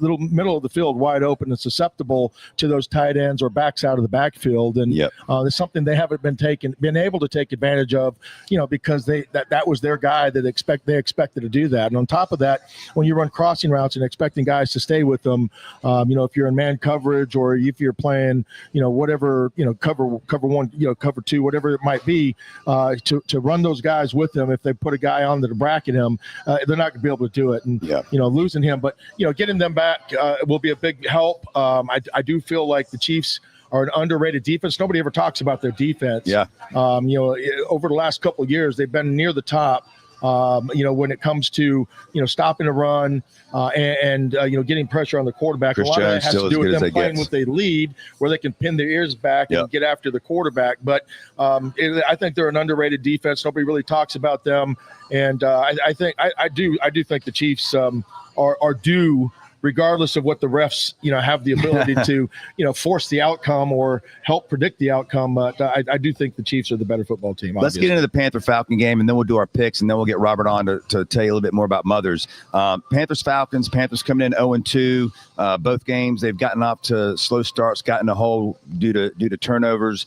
little middle of the field wide open and susceptible to those tight ends or backs out of the backfield. And it's something they haven't been able to take advantage of, because that was their guy that they expected to do that. And on top of that, when you run crossing routes and expecting guys to stay with them, if you're in man coverage or if you're playing, whatever, cover one, cover two, whatever it might be, to run those guys with them. If they put a guy on to bracket him, they're not going to be able to do it. And, losing him, but, getting them back will be a big help. I do feel like the Chiefs are an underrated defense. Nobody ever talks about their defense. Yeah. Over the last couple of years, they've been near the top. When it comes to, stopping a run and getting pressure on the quarterback. Chris a lot Jones of that has to do with them playing with a lead where they can pin their ears back and get after the quarterback. But I think they're an underrated defense. Nobody really talks about them. And I do think the Chiefs are due, regardless of what the refs, have the ability to, force the outcome or help predict the outcome. But I do think the Chiefs are the better football team. Let's get into the Panther-Falcon game, and then we'll do our picks, and then we'll get Robert on to tell you a little bit more about Mothers. Panthers-Falcons. Panthers coming in 0-2. Both games, they've gotten off to slow starts, gotten a hole due to turnovers.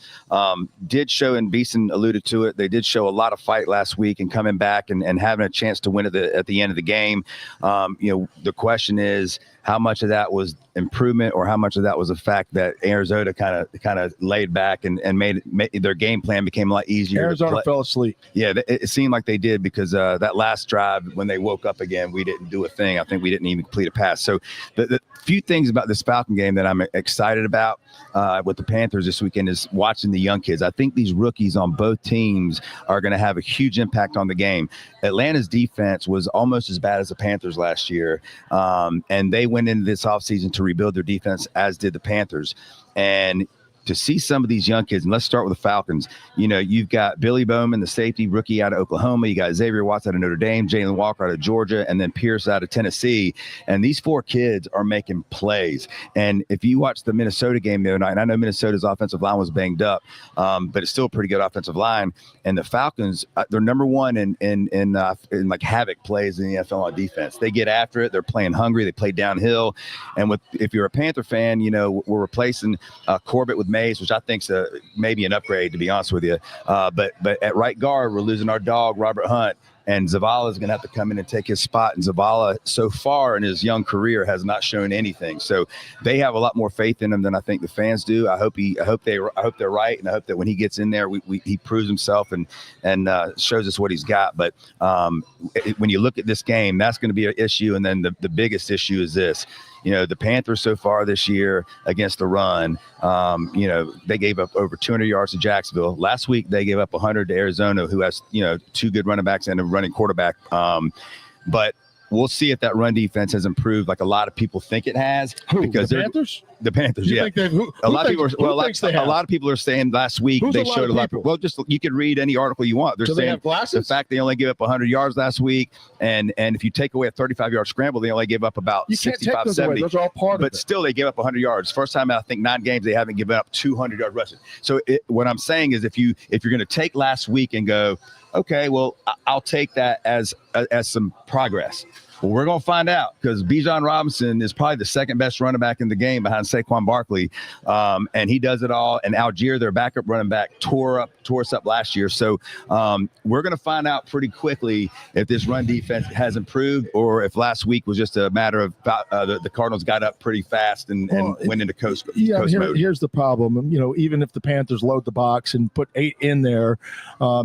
Did show, and Beason alluded to it, they did show a lot of fight last week and coming back and having a chance to win at the end of the game. The question is, how much of that was improvement or how much of that was the fact that Arizona kind of laid back and made their game plan became a lot easier. Arizona fell asleep. Yeah, it seemed like they did because that last drive when they woke up again, we didn't do a thing. I think we didn't even complete a pass. So the few things about this Falcon game that I'm excited about with the Panthers this weekend is watching the young kids. I think these rookies on both teams are going to have a huge impact on the game. Atlanta's defense was almost as bad as the Panthers last year, and they went into this offseason to rebuild their defense, as did the Panthers. And to see some of these young kids, and let's start with the Falcons. You've got Billy Bowman, the safety rookie out of Oklahoma. You got Xavier Watts out of Notre Dame, Jalen Walker out of Georgia, and then Pierce out of Tennessee. And these four kids are making plays. And if you watch the Minnesota game the other night, and I know Minnesota's offensive line was banged up, but it's still a pretty good offensive line. And the Falcons, they're number one in like havoc plays in the NFL on defense. They get after it. They're playing hungry. They play downhill. And if you're a Panther fan, we're replacing Corbett with Mays, which I think's maybe an upgrade, to be honest with you. But at right guard, we're losing our dog, Robert Hunt, and Zavala is going to have to come in and take his spot. And Zavala, so far in his young career, has not shown anything. So they have a lot more faith in him than I think the fans do. I hope they're right, and I hope that when he gets in there, he proves himself and shows us what he's got. But when you look at this game, that's going to be an issue. And then the biggest issue is this. The Panthers so far this year against the run, they gave up over 200 yards to Jacksonville. Last week, they gave up 100 to Arizona, who has, two good running backs and a running quarterback. But we'll see if that run defense has improved like a lot of people think it has. Because the Panthers? The Panthers, yeah. A lot of people are saying last week they showed a lot of people. Well, just you can read any article you want. They're saying they have glasses? The fact they only gave up 100 yards last week, and if you take away a 35-yard scramble, they only gave up about 65, 70. Those are all part of it. But still, they gave up 100 yards. First time in, I think, 9 games they haven't given up 200-yard rushes. So what I'm saying is if you're going to take last week and go, okay, well, I'll take that as some progress. Well, we're going to find out because Bijan Robinson is probably the second best running back in the game behind Saquon Barkley. And he does it all. And Algier, their backup running back, tore us up last year. So we're going to find out pretty quickly if this run defense has improved or if last week was just a matter of the Cardinals got up pretty fast and went into coast mode. Here's the problem. Even if the Panthers load the box and put 8 in there,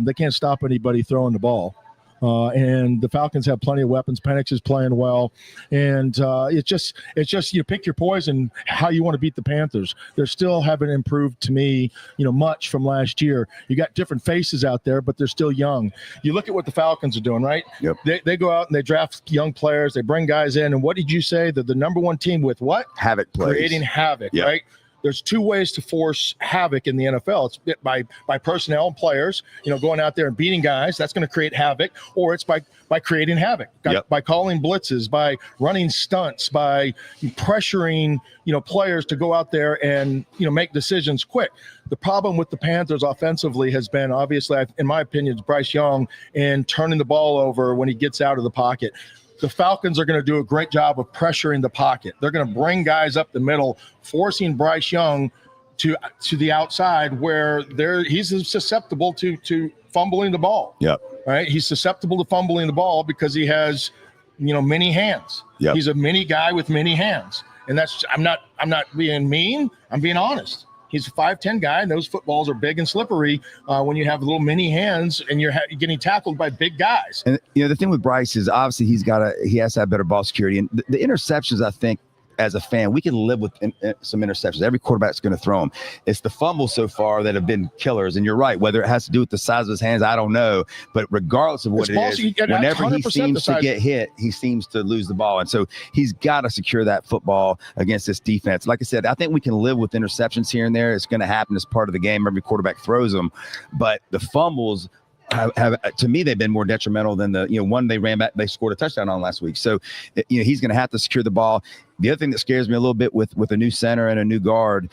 they can't stop anybody throwing the ball. And the Falcons have plenty of weapons. Penix is playing well, and it's just you pick your poison how you want to beat the Panthers. They still haven't improved to me, much from last year. You got different faces out there, but they're still young. You look at what the Falcons are doing, right? Yep. They go out and they draft young players. They bring guys in, and what did you say? They're the number one team with what? Havoc plays. Creating havoc, yep. Right? there's two ways to force havoc in the NFL. It's by personnel and players, going out there and beating guys. That's going to create havoc, or it's by creating havoc, by calling blitzes, by running stunts, by pressuring, players to go out there and, make decisions quick. The problem with the Panthers offensively has been, obviously, in my opinion, it's Bryce Young and turning the ball over when he gets out of the pocket. The Falcons are going to do a great job of pressuring the pocket. They're going to bring guys up the middle, forcing Bryce Young to the outside where he's susceptible to fumbling the ball. Yep. Right? He's susceptible to fumbling the ball because he has, many hands. Yep. He's a mini guy with many hands. And I'm not being mean. I'm being honest. He's a 5'10" guy, and those footballs are big and slippery when you have little mini hands and you're getting tackled by big guys. And the thing with Bryce is obviously he has to have better ball security. And the interceptions, I think, as a fan, we can live with some interceptions. Every quarterback's going to throw them. It's the fumbles so far that have been killers. And you're right. Whether it has to do with the size of his hands, I don't know. But regardless of what it is, whenever he seems to get hit, he seems to lose the ball. And so he's got to secure that football against this defense. Like I said, I think we can live with interceptions here and there. It's going to happen as part of the game. Every quarterback throws them. But the fumbles have to me, they've been more detrimental than one they ran back, they scored a touchdown on last week. So, he's going to have to secure the ball. The other thing that scares me a little bit with a new center and a new guard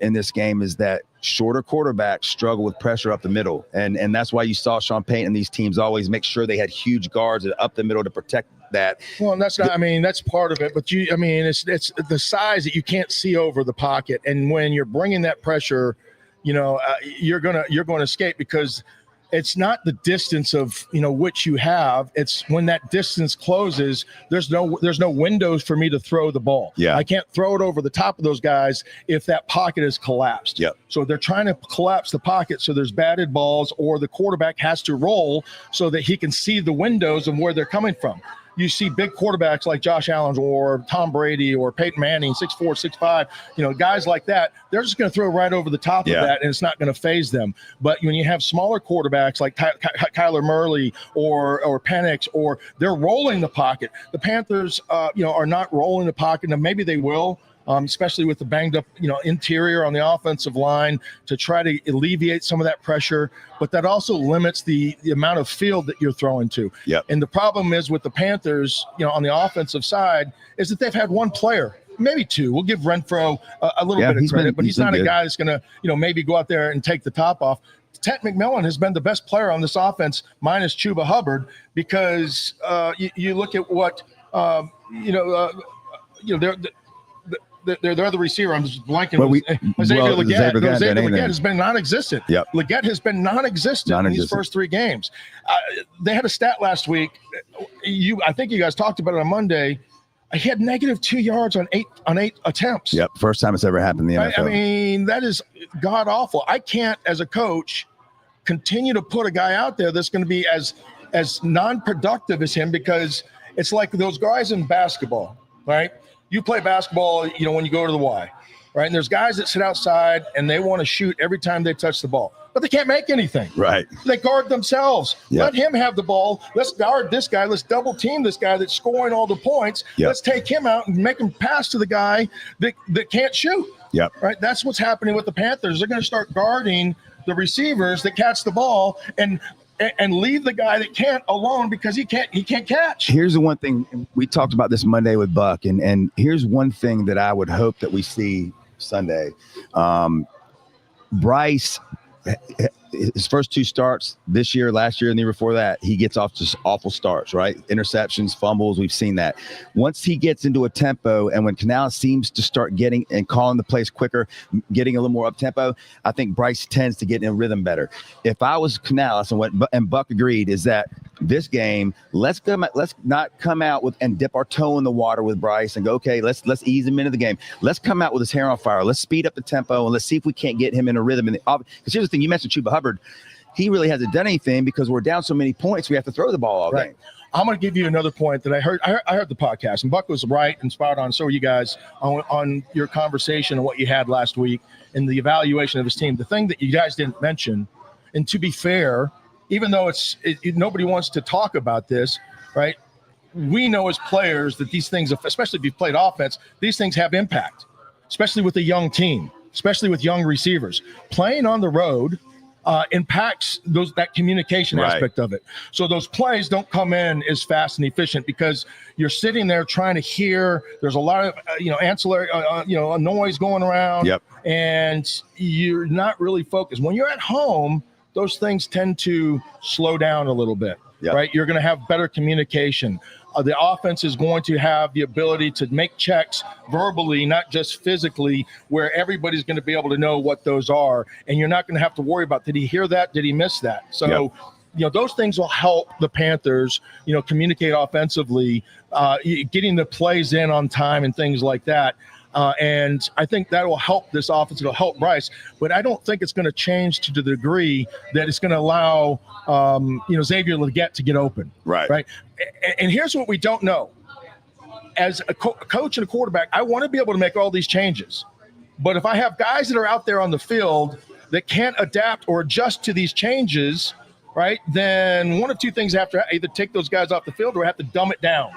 in this game is that shorter quarterbacks struggle with pressure up the middle. And that's why you saw Sean Payton and these teams always make sure they had huge guards up the middle to protect that. Well, and that's not, that's part of it, but it's the size that you can't see over the pocket. And when you're bringing that pressure, you're going to escape because it's not the distance of, which you have. It's when that distance closes, there's no windows for me to throw the ball. Yeah. I can't throw it over the top of those guys if that pocket is collapsed. Yep. So they're trying to collapse the pocket so there's batted balls, or the quarterback has to roll so that he can see the windows and where they're coming from. You see big quarterbacks like Josh Allen or Tom Brady or Peyton Manning, 6'4", 6'5", guys like that, they're just going to throw right over the top of that, and it's not going to phase them. But when you have smaller quarterbacks like Kyler Murray or Penix, or they're rolling the pocket. The Panthers, are not rolling the pocket, and maybe they will. Especially with the banged up, interior on the offensive line, to try to alleviate some of that pressure. But that also limits the amount of field that you're throwing to. Yep. And the problem is with the Panthers, on the offensive side, is that they've had one player, maybe two. We'll give Renfro a little bit of credit, but he's not a guy that's going to, maybe go out there and take the top off. Ted McMillan has been the best player on this offense, minus Chuba Hubbard, because you look at what, they're the receiver. I'm just blanking. Xavier Legette has been non-existent. Yep. Legette has been non-existent in these first three games. They had a stat last week. I think you guys talked about it on Monday. He had -2 yards on eight attempts. Yep, first time it's ever happened in the NFL. That is god awful. I can't, as a coach, continue to put a guy out there that's going to be as non-productive as him, because it's like those guys in basketball, right? You play basketball, when you go to the Y, right? And there's guys that sit outside and they want to shoot every time they touch the ball, but they can't make anything. Right. They guard themselves. Yep. Let him have the ball. Let's guard this guy. Let's double team this guy that's scoring all the points. Yep. Let's take him out and make him pass to the guy that can't shoot. Yep. Right. That's what's happening with the Panthers. They're going to start guarding the receivers that catch the ball and leave the guy that can't alone because he can't catch. Here's the one thing we talked about this Monday with Buck, and here's one thing that I would hope that we see Sunday. Bryce, his first two starts this year, last year, and the year before that, he gets off just awful starts, right? Interceptions, fumbles, we've seen that. Once he gets into a tempo, and when Canales seems to start getting and calling the plays quicker, getting a little more up tempo, I think Bryce tends to get in a rhythm better. If I was Canales, and Buck agreed, is that this game, let's not come out with and dip our toe in the water with Bryce and go, okay, let's ease him into the game. Let's come out with his hair on fire. Let's speed up the tempo and let's see if we can't get him in a rhythm. Because here's the thing, you mentioned Chuba Hubbard. He really hasn't done anything because we're down so many points. We have to throw the ball all game. I'm going to give you another point that I heard the podcast, and Buck was right and spot on. So are you guys on your conversation and what you had last week and the evaluation of his team. The thing that you guys didn't mention, and to be fair, even though nobody wants to talk about this, right? We know as players that these things, especially if you've played offense, these things have impact, especially with a young team. especially with young receivers. Playing on the road impacts that communication aspect of it. So those plays don't come in as fast and efficient because you're sitting there trying to hear. There's a lot of ancillary a noise going around, and you're not really focused. When you're at home, those things tend to slow down a little bit, right? You're going to have better communication. The offense is going to have the ability to make checks verbally, not just physically, where everybody's going to be able to know what those are. And you're not going to have to worry about, did he hear that? Did he miss that? So, those things will help the Panthers, communicate offensively, getting the plays in on time and things like that. And I think that will help this offense. It'll help Bryce, but I don't think it's going to change to the degree that it's going to allow, Xavier Legette to get open. Right. And here's what we don't know. As a coach and a quarterback, I want to be able to make all these changes. But if I have guys that are out there on the field that can't adapt or adjust to these changes, right, then one of two things have to either take those guys off the field or have to dumb it down.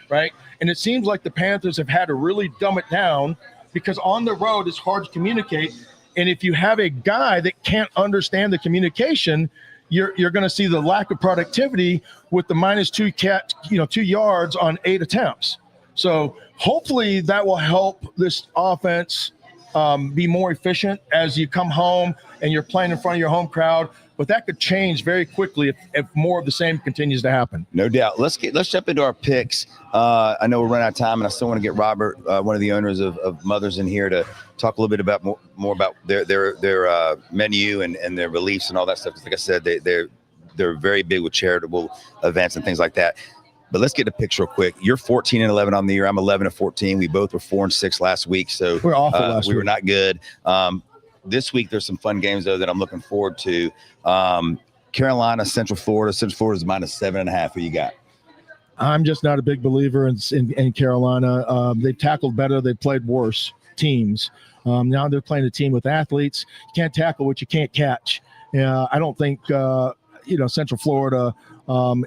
Right. And it seems like the Panthers have had to really dumb it down because on the road it's hard to communicate. And if you have a guy that can't understand the communication, you're going to see the lack of productivity with the -2 2 yards on 8 attempts. So hopefully that will help this offense be more efficient as you come home and you're playing in front of your home crowd. But that could change very quickly if more of the same continues to happen. No doubt. Let's jump into our picks. I know we're running out of time, and I still want to get Robert, one of the owners of Mothers, in here to talk a little bit about more about their menu and their beliefs and all that stuff. Because like I said, they're very big with charitable events and things like that. But let's get the picks real quick. You're 14-11 on the year. I'm 11-14. We both were 4-6 last week, so we're awful last week. We were not good. This week, there's some fun games, though, that I'm looking forward to. Carolina, Central Florida. Central Florida is -7.5. Who you got? I'm just not a big believer in Carolina. They've tackled better. They've played worse teams. Now they're playing a team with athletes. You can't tackle what you can't catch. I don't think Central Florida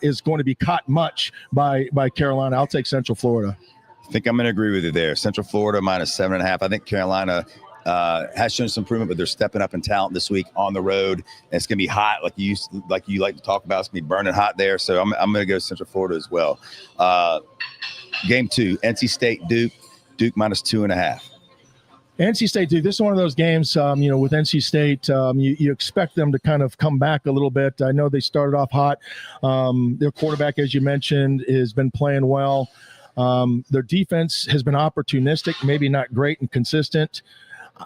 is going to be caught much by Carolina. I'll take Central Florida. I think I'm going to agree with you there. Central Florida -7.5. I think Carolina has shown some improvement, but they're stepping up in talent this week on the road. And it's going to be hot, like you like to talk about. It's going to be burning hot there. So I'm going to go Central Florida as well. Game 2, NC State, Duke. Duke -2.5. NC State, Duke. This is one of those games, with NC State, you expect them to kind of come back a little bit. I know they started off hot. Their quarterback, as you mentioned, has been playing well. Their defense has been opportunistic, maybe not great and consistent.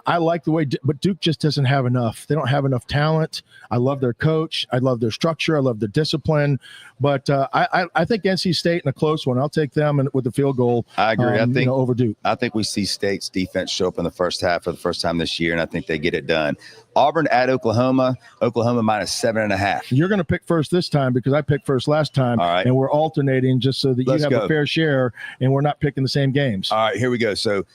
I like the way, but Duke just doesn't have enough. They don't have enough talent. I love their coach. I love their structure. I love their discipline. But I think NC State in a close one. I'll take them with the field goal. I agree. I think over Duke. I think we see State's defense show up in the first half for the first time this year, and I think they get it done. Auburn at Oklahoma. Oklahoma -7.5. You're going to pick first this time because I picked first last time. All right. And we're alternating just so that you have a fair share, and we're not picking the same games. All right, here we go. So,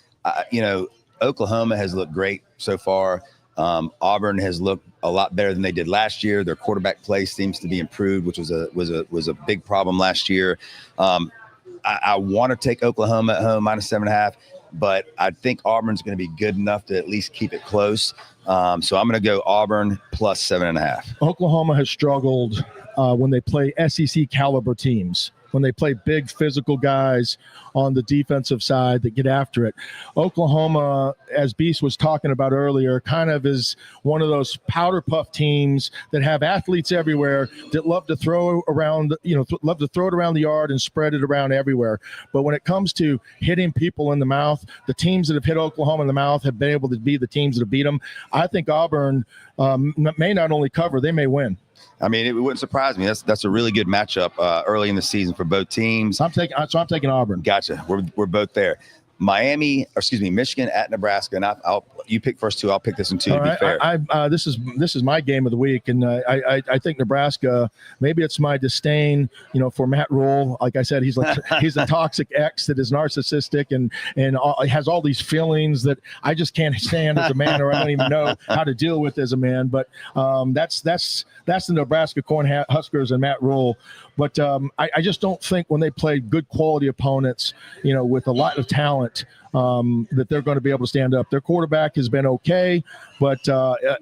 Oklahoma has looked great so far. Auburn has looked a lot better than they did last year. Their quarterback play seems to be improved, which was a big problem last year. I want to take Oklahoma at home -7.5, but I think Auburn's going to be good enough to at least keep it close. So I'm going to go Auburn +7.5. Oklahoma has struggled when they play SEC caliber teams. When they play big physical guys on the defensive side that get after it. Oklahoma, as Beast was talking about earlier, kind of is one of those powder puff teams that have athletes everywhere that love to throw around, love to throw it around the yard and spread it around everywhere. But when it comes to hitting people in the mouth, the teams that have hit Oklahoma in the mouth have been able to be the teams that have beat them. I think Auburn may not only cover, they may win. I mean, it wouldn't surprise me. That's a really good matchup early in the season for both teams. I'm taking Auburn. Gotcha. We're both there. Michigan at Nebraska, and you pick first two. I'll pick this one too. To be fair, this is my game of the week, and I think Nebraska. Maybe it's my disdain, for Matt Rule. Like I said, he's a toxic ex that is narcissistic and has all these feelings that I just can't stand as a man, or I don't even know how to deal with as a man. But that's the Nebraska Cornhuskers and Matt Rule. But I just don't think when they play good quality opponents, with a lot of talent, that they're going to be able to stand up. Their quarterback has been okay, but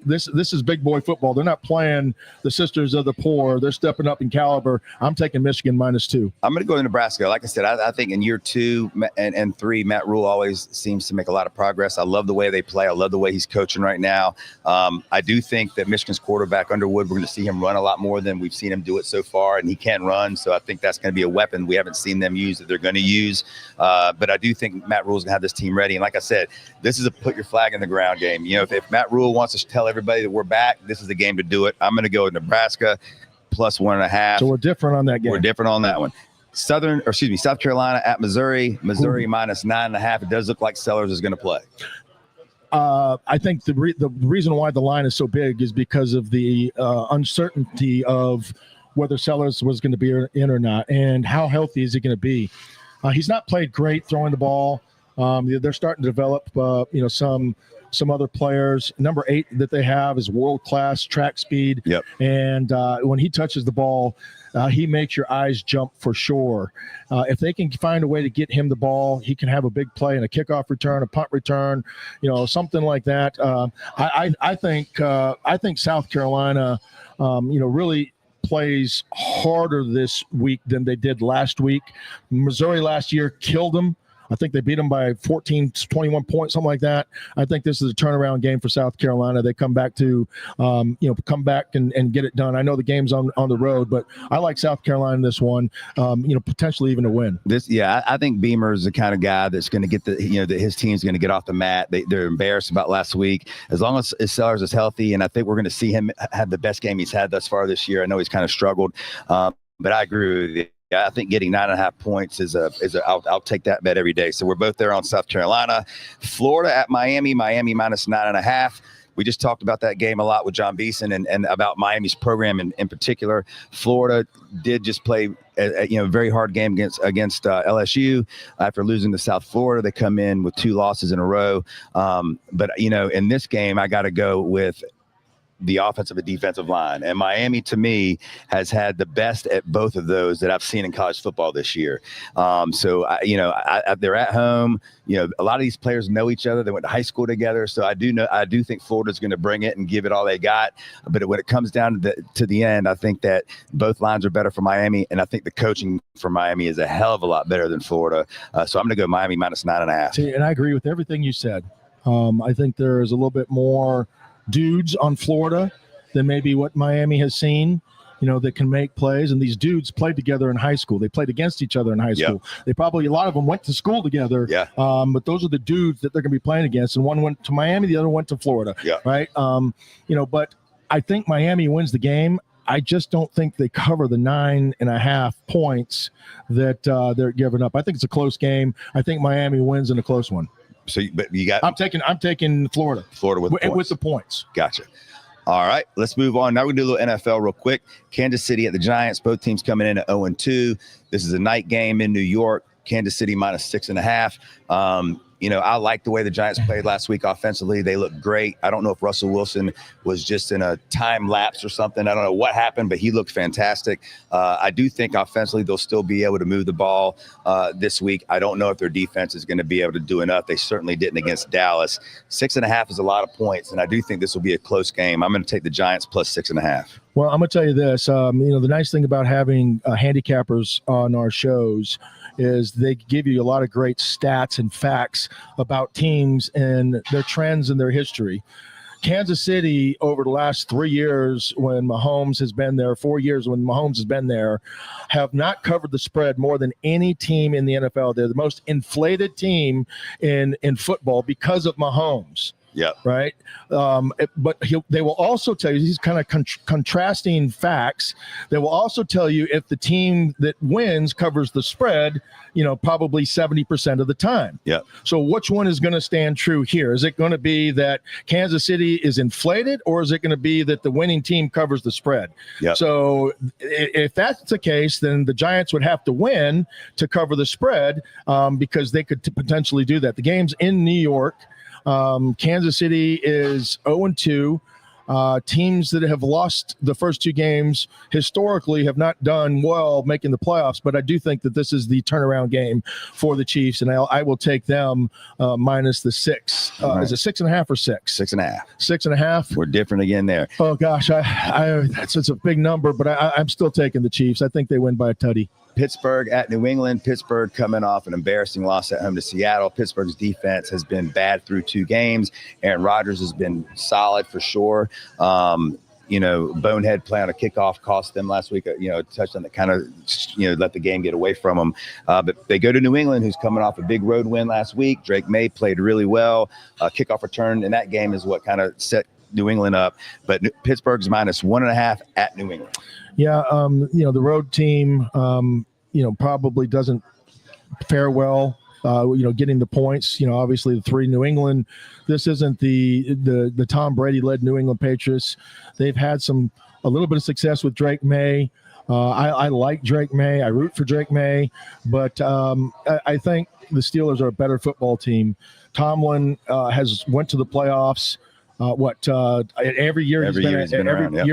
this is big boy football. They're not playing the Sisters of the Poor. They're stepping up in caliber. I'm taking Michigan -2. I'm going to go to Nebraska. Like I said, I think in year 2 and 3, Matt Rule always seems to make a lot of progress. I love the way they play. I love the way he's coaching right now. I do think that Michigan's quarterback, Underwood, we're going to see him run a lot more than we've seen him do it so far, and he can run. So I think that's going to be a weapon we haven't seen them use that they're going to use. But I do think Matt Rule's going to have this team ready. And like I said, this is a put your flag in the ground game. You know, if Matt Rule wants to tell everybody that we're back, this is the game to do it. I'm going to go with Nebraska +1.5. So we're different on that game. We're different on that one. South Carolina at Missouri. Missouri -9.5. It does look like Sellers is going to play. I think the reason why the line is so big is because of the uncertainty of whether Sellers was going to be in or not, and how healthy is he going to be. He's not played great throwing the ball. They're starting to develop, some other players. Number 8 that they have is world-class track speed. Yep. And when he touches the ball, he makes your eyes jump for sure. If they can find a way to get him the ball, he can have a big play in a kickoff return, a punt return, something like that. I think South Carolina, really plays harder this week than they did last week. Missouri last year killed them. I think they beat them by 14, 21 points, something like that. I think this is a turnaround game for South Carolina. They come back to, come back and get it done. I know the game's on the road, but I like South Carolina in this one, potentially even a win. I think Beamer is the kind of guy that's going to get that his team's going to get off the mat. They're embarrassed about last week. As long as Sellers is healthy, and I think we're going to see him have the best game he's had thus far this year. I know he's kind of struggled, but I agree with you. Yeah, I think getting 9.5 points I'll take that bet every day. So we're both there on South Carolina. Florida at Miami -9.5. We just talked about that game a lot with John Beason and about Miami's program in particular. Florida did just play a very hard game against LSU after losing to South Florida. They come in with 2 losses in a row. But in this game, I got to go with the offensive and defensive line. And Miami, to me, has had the best at both of those that I've seen in college football this year. They're at home. A lot of these players know each other. They went to high school together. So I do think Florida's going to bring it and give it all they got. But when it comes down to the end, I think that both lines are better for Miami. And I think the coaching for Miami is a hell of a lot better than Florida. So I'm going to go Miami -9.5. See, and I agree with everything you said. I think there is a little bit more dudes on Florida than maybe what Miami has seen, that can make plays. And these dudes played together in high school. They played against each other in high school. They probably, a lot of them went to school together. Yeah. But those are the dudes that they're going to be playing against. And one went to Miami, the other went to Florida. Yeah. Right. But I think Miami wins the game. I just don't think they cover the 9.5 points that they're giving up. I think it's a close game. I think Miami wins in a close one. So, but you got. I'm taking Florida. Florida with the points. Gotcha. All right, let's move on. Now we're going to do a little NFL real quick. Kansas City at the Giants. Both teams coming in at 0-2. This is a night game in New York. Kansas City -6.5. I like the way the Giants played last week offensively. They looked great. I don't know if Russell Wilson was just in a time lapse or something. I don't know what happened, but he looked fantastic. I do think offensively they'll still be able to move the ball this week. I don't know if their defense is going to be able to do enough. They certainly didn't against Dallas. 6.5 is a lot of points, and I do think this will be a close game. I'm going to take the Giants +6.5. Well, I'm going to tell you this. The nice thing about having handicappers on our shows is they give you a lot of great stats and facts about teams and their trends and their history. Kansas City, over the last 3 years when Mahomes has been there, 4 years when Mahomes has been there, have not covered the spread more than any team in the NFL. They're the most inflated team in football because of Mahomes. Yeah. Right. But they will also tell you these kind of contrasting facts. They will also tell you if the team that wins covers the spread, probably 70% of the time. Yeah. So which one is going to stand true here? Is it going to be that Kansas City is inflated, or is it going to be that the winning team covers the spread? Yeah. So if that's the case, then the Giants would have to win to cover the spread because they could potentially do that. The game's in New York. Kansas City is 0-2. Teams that have lost the first two games historically have not done well making the playoffs, but I do think that this is the turnaround game for the Chiefs, and I will take them minus the 6. Right. Is it 6.5 or 6? 6.5. 6.5. We're different again there. Oh gosh, it's a big number, but I'm still taking the Chiefs. I think they win by a tutty. Pittsburgh at New England. Pittsburgh coming off an embarrassing loss at home to Seattle. Pittsburgh's defense has been bad through 2 games. Aaron Rodgers has been solid for sure. Bonehead play on a kickoff cost them last week, a touchdown that kind of, let the game get away from them. But they go to New England, who's coming off a big road win last week. Drake May played really well. Kickoff return in that game is what kind of set New England up. But Pittsburgh's minus 1.5 at New England. Yeah, the road team, probably doesn't fare well. Getting the points. Obviously the 3 New England. This isn't the Tom Brady led New England Patriots. They've had a little bit of success with Drake May. I like Drake May. I root for Drake May, but I think the Steelers are a better football team. Tomlin has went to the playoffs. Every year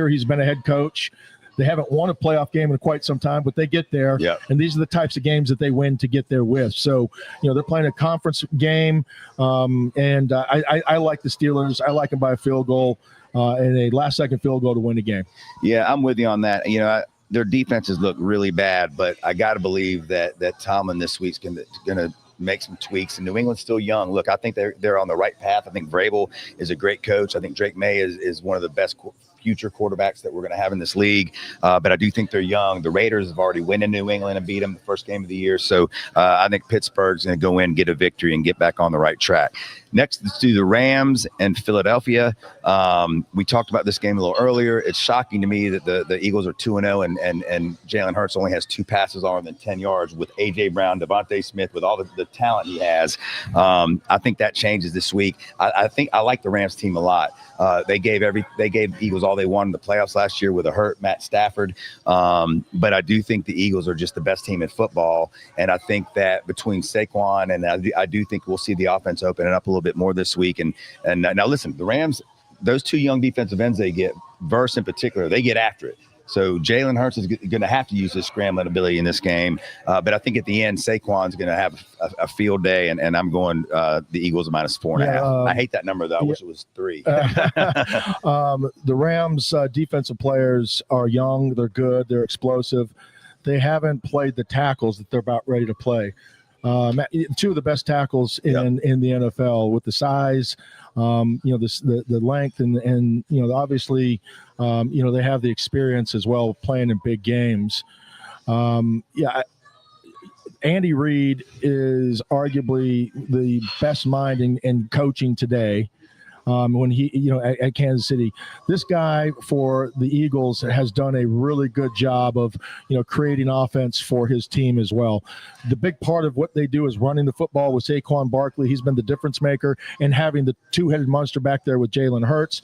he's been a head coach. They haven't won a playoff game in quite some time, but they get there. Yep. And these are the types of games that they win to get there with. So, they're playing a conference game, and I like the Steelers. I like them by a field goal and a last-second field goal to win the game. Yeah, I'm with you on that. Their defenses look really bad, but I got to believe that Tomlin this week's going to make some tweaks, and New England's still young. Look, I think they're on the right path. I think Vrabel is a great coach. I think Drake May is one of the best future quarterbacks that we're going to have in this league. But I do think they're young. The Raiders have already won in New England and beat them the first game of the year. So I think Pittsburgh's going to go in, get a victory, and get back on the right track. Next, let's do the Rams and Philadelphia. We talked about this game a little earlier. It's shocking to me that the Eagles are 2-0 and Jalen Hurts only has 2 passes longer than 10 yards with A.J. Brown, Devontae Smith, with all the talent he has. I think that changes this week. I think I like the Rams team a lot. They gave the Eagles all they wanted in the playoffs last year with a hurt Matt Stafford. But I do think the Eagles are just the best team in football. And I think that between Saquon and I do think we'll see the offense opening up a little bit more this week. And now listen, the Rams, those 2 young defensive ends they get, Verse in particular, they get after it. So Jalen Hurts is going to have to use his scrambling ability in this game. But I think at the end, Saquon's going to have a field day, and I'm going the Eagles minus 4.5. I hate that number, though. I wish it was 3. The Rams defensive players are young. They're good. They're explosive. They haven't played the tackles that they're about ready to play. 2 of the best tackles in the NFL with the size, the length, and obviously, they have the experience as well playing in big games. Andy Reid is arguably the best mind in coaching today. When he, at Kansas City, this guy for the Eagles has done a really good job of, creating offense for his team as well. The big part of what they do is running the football with Saquon Barkley. He's been the difference maker, and having the 2-headed monster back there with Jalen Hurts.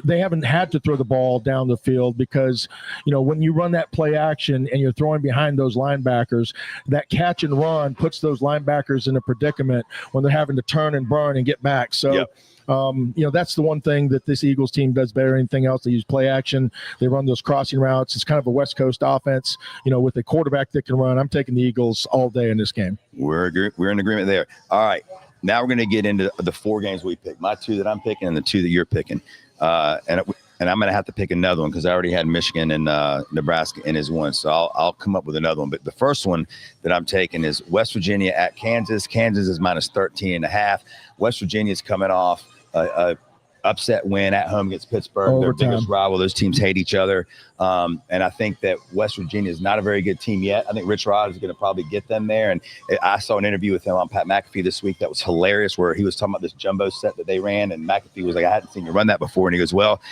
They haven't had to throw the ball down the field because, when you run that play action and you're throwing behind those linebackers, that catch and run puts those linebackers in a predicament when they're having to turn and burn and get back. So, that's the one thing that this Eagles team does better than anything else. They use play action. They run those crossing routes. It's kind of a West Coast offense, with a quarterback that can run. I'm taking the Eagles all day in this game. We're in agreement there. All right. Now we're going to get into the 4 games we picked. My 2 that I'm picking and the 2 that you're picking. And I'm going to have to pick another one because I already had Michigan and Nebraska in as one. So I'll come up with another one. But the first one that I'm taking is West Virginia at Kansas. Kansas is minus 13.5. West Virginia is coming off a upset win at home against Pittsburgh. Their biggest rival. Those teams hate each other. And I think that West Virginia is not a very good team yet. I think Rich Rod is going to probably get them there. And I saw an interview with him on Pat McAfee this week that was hilarious, where he was talking about this jumbo set that they ran. And McAfee was like, I hadn't seen you run that before. And he goes, well,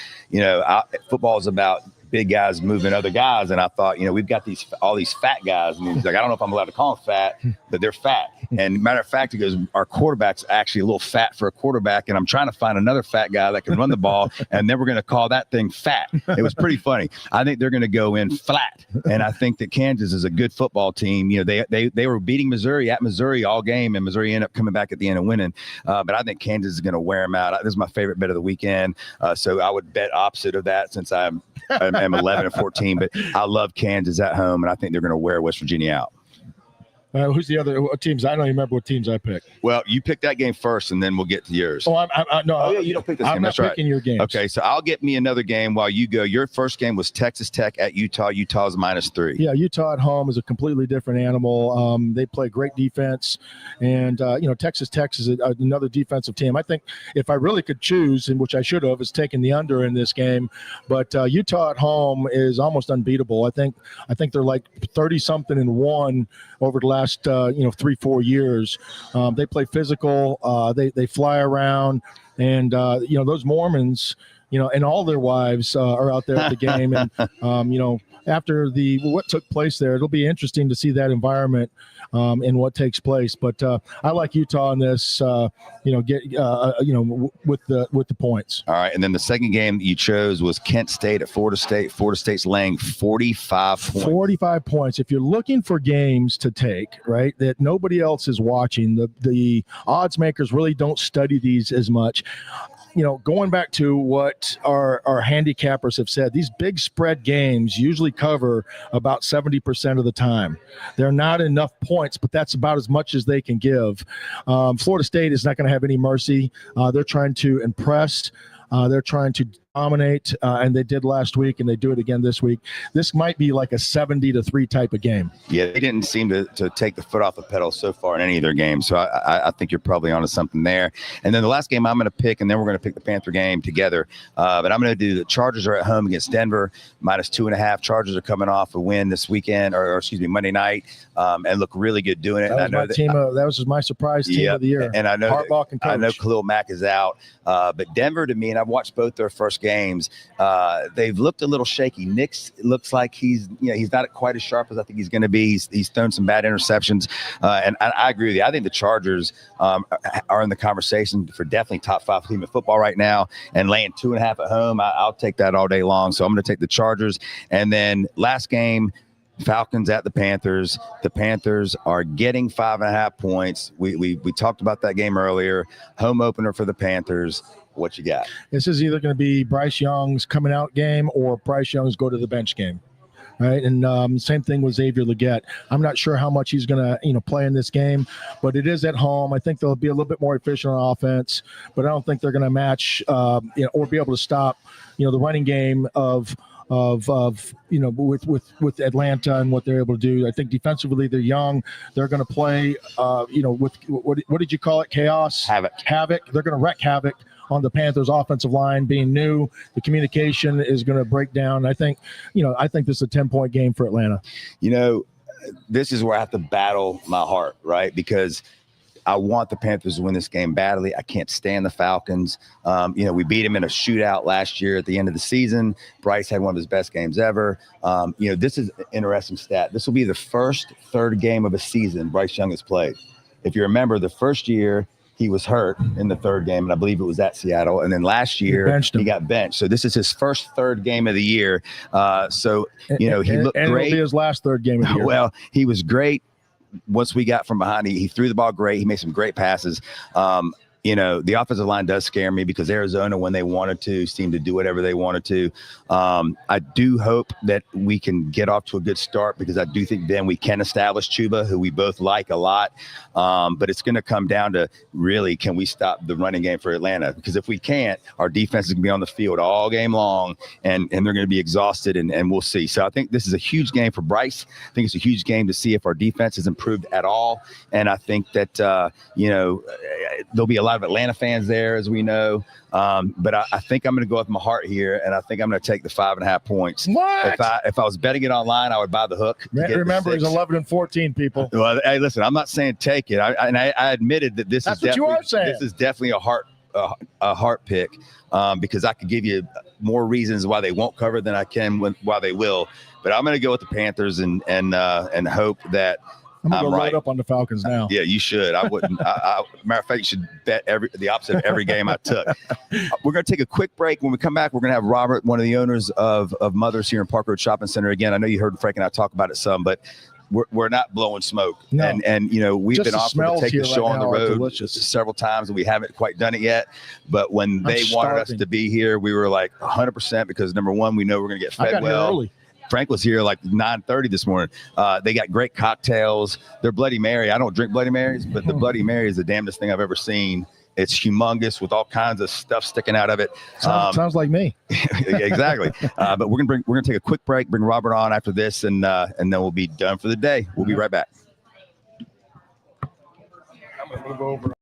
football is about big guys moving other guys. And I thought, we've got all these fat guys. And he's like, I don't know if I'm allowed to call them fat, but they're fat. And matter of fact, he goes, our quarterback's actually a little fat for a quarterback. And I'm trying to find another fat guy that can run the ball. And then we're going to call that thing fat. It was pretty funny. I think they're going to go in flat. And I think that Kansas is a good football team. They were beating Missouri at Missouri all game, and Missouri ended up coming back at the end and winning. But I think Kansas is going to wear them out. This is my favorite bet of the weekend. So I would bet opposite of that since I'm 11-14. But I love Kansas at home, and I think they're going to wear West Virginia out. Who's the other teams? I don't even remember what teams I picked. Well, you pick that game first, and then we'll get to yours. Oh, no. Yeah, you don't pick this game. That's right. I'm not picking your games. Okay, so I'll get me another game while you go. Your first game was Texas Tech at Utah. Utah's -3. Yeah, Utah at home is a completely different animal. They play great defense, and Texas Tech is another defensive team. I think if I really could choose, and which I should have, is taking the under in this game. But Utah at home is almost unbeatable. I think they're like 30-something-1 over the last 3-4 years. They play physical. They fly around, and those Mormons, and all their wives are out there at the game. And after what took place there, it'll be interesting to see that environment and what takes place. But I like Utah in this. With the points. All right, and then the second game that you chose was Kent State at Florida State. Florida State's laying 45 points. 45 points. If you're looking for games to take, right, that nobody else is watching, the odds makers really don't study these as much. Going back to what our handicappers have said, these big spread games usually cover about 70% of the time. They're not enough points, but that's about as much as they can give. Florida State is not going to have any mercy. They're trying to impress. They're trying to dominate, and they did last week, and they do it again this week. This might be like a 70-3 type of game. Yeah, they didn't seem to take the foot off the pedal so far in any of their games. So I think you're probably onto something there. And then the last game I'm going to pick, and then we're going to pick the Panther game together. But I'm going to do the Chargers are at home against Denver, -2.5. Chargers are coming off a win this weekend, or Monday night, and look really good doing it. That was my surprise team of the year. And I know Harbaugh can coach. I know Khalil Mack is out, but Denver to me, and I've watched both their first games. They've looked a little shaky. Nix looks like he's not quite as sharp as I think he's going to be. He's thrown some bad interceptions, and I agree with you. I think the Chargers are in the conversation for definitely top 5 team in football right now, and laying 2.5 at home. I'll take that all day long. So I'm going to take the Chargers. And then last game, Falcons at the Panthers. The Panthers are getting 5.5 points. We talked about that game earlier. Home opener for the Panthers. What you got? This is either going to be Bryce Young's coming out game or Bryce Young's go to the bench game. Right. And same thing with Xavier Legette. I'm not sure how much he's going to, play in this game, but it is at home. I think they'll be a little bit more efficient on offense, but I don't think they're going to match, or be able to stop, the running game of with Atlanta and what they're able to do. I think defensively they're young. They're going to play, with what did you call it? Chaos? Havoc. They're going to wreak havoc on the Panthers' offensive line. Being new, the communication is going to break down. I think this is a 10-point game for Atlanta. This is where I have to battle my heart, right? Because I want the Panthers to win this game badly. I can't stand the Falcons. We beat them in a shootout last year at the end of the season. Bryce had one of his best games ever. This is an interesting stat. This will be the first third game of a season Bryce Young has played. If you remember, the first year he was hurt in the third game, and I believe it was at Seattle. And then last year he got benched. So this is his first third game of the year. He looked great. It'll be his last third game of the year. Well, he was great. Once we got from behind, he threw the ball great. He made some great passes. The offensive line does scare me because Arizona, when they wanted to, seemed to do whatever they wanted to. I do hope that we can get off to a good start because I do think then we can establish Chuba, who we both like a lot. But it's going to come down to really, can we stop the running game for Atlanta? Because if we can't, our defense is going to be on the field all game long, and they're going to be exhausted, and we'll see. So I think this is a huge game for Bryce. I think it's a huge game to see if our defense has improved at all. And I think that, there'll be a lot of Atlanta fans there, as we know. But I think I'm going to go with my heart here, and I think I'm going to take the 5.5 points. What? If I was betting it online, I would buy the hook. Remember, it's 11-14, people. Well, hey, listen, I'm not saying take it. I admitted that this That's is what you are saying. This is definitely a heart a heart pick because I could give you more reasons why they won't cover than I can why they will. But I'm going to go with the Panthers and hope that I'm going to go right. load up on the Falcons now. Yeah, you should. I wouldn't. Matter of fact, you should bet the opposite of every game I took. We're going to take a quick break. When we come back, we're going to have Robert, one of the owners of Mothers here in Park Road Shopping Center. Again, I know you heard Frank and I talk about it some, but we're not blowing smoke. No. And we've Just been offered to take the show on the road several times, and we haven't quite done it yet. But when they wanted us to be here, we were like 100% because, number one, we know we're going to get fed well. Early. Frank was here like 9:30 this morning. They got great cocktails. Their Bloody Mary. I don't drink Bloody Marys, but the Bloody Mary is the damnedest thing I've ever seen. It's humongous with all kinds of stuff sticking out of it. Sounds like me. Exactly. But we're gonna take a quick break. Bring Robert on after this, and then we'll be done for the day. We'll be right back. I'm gonna move over.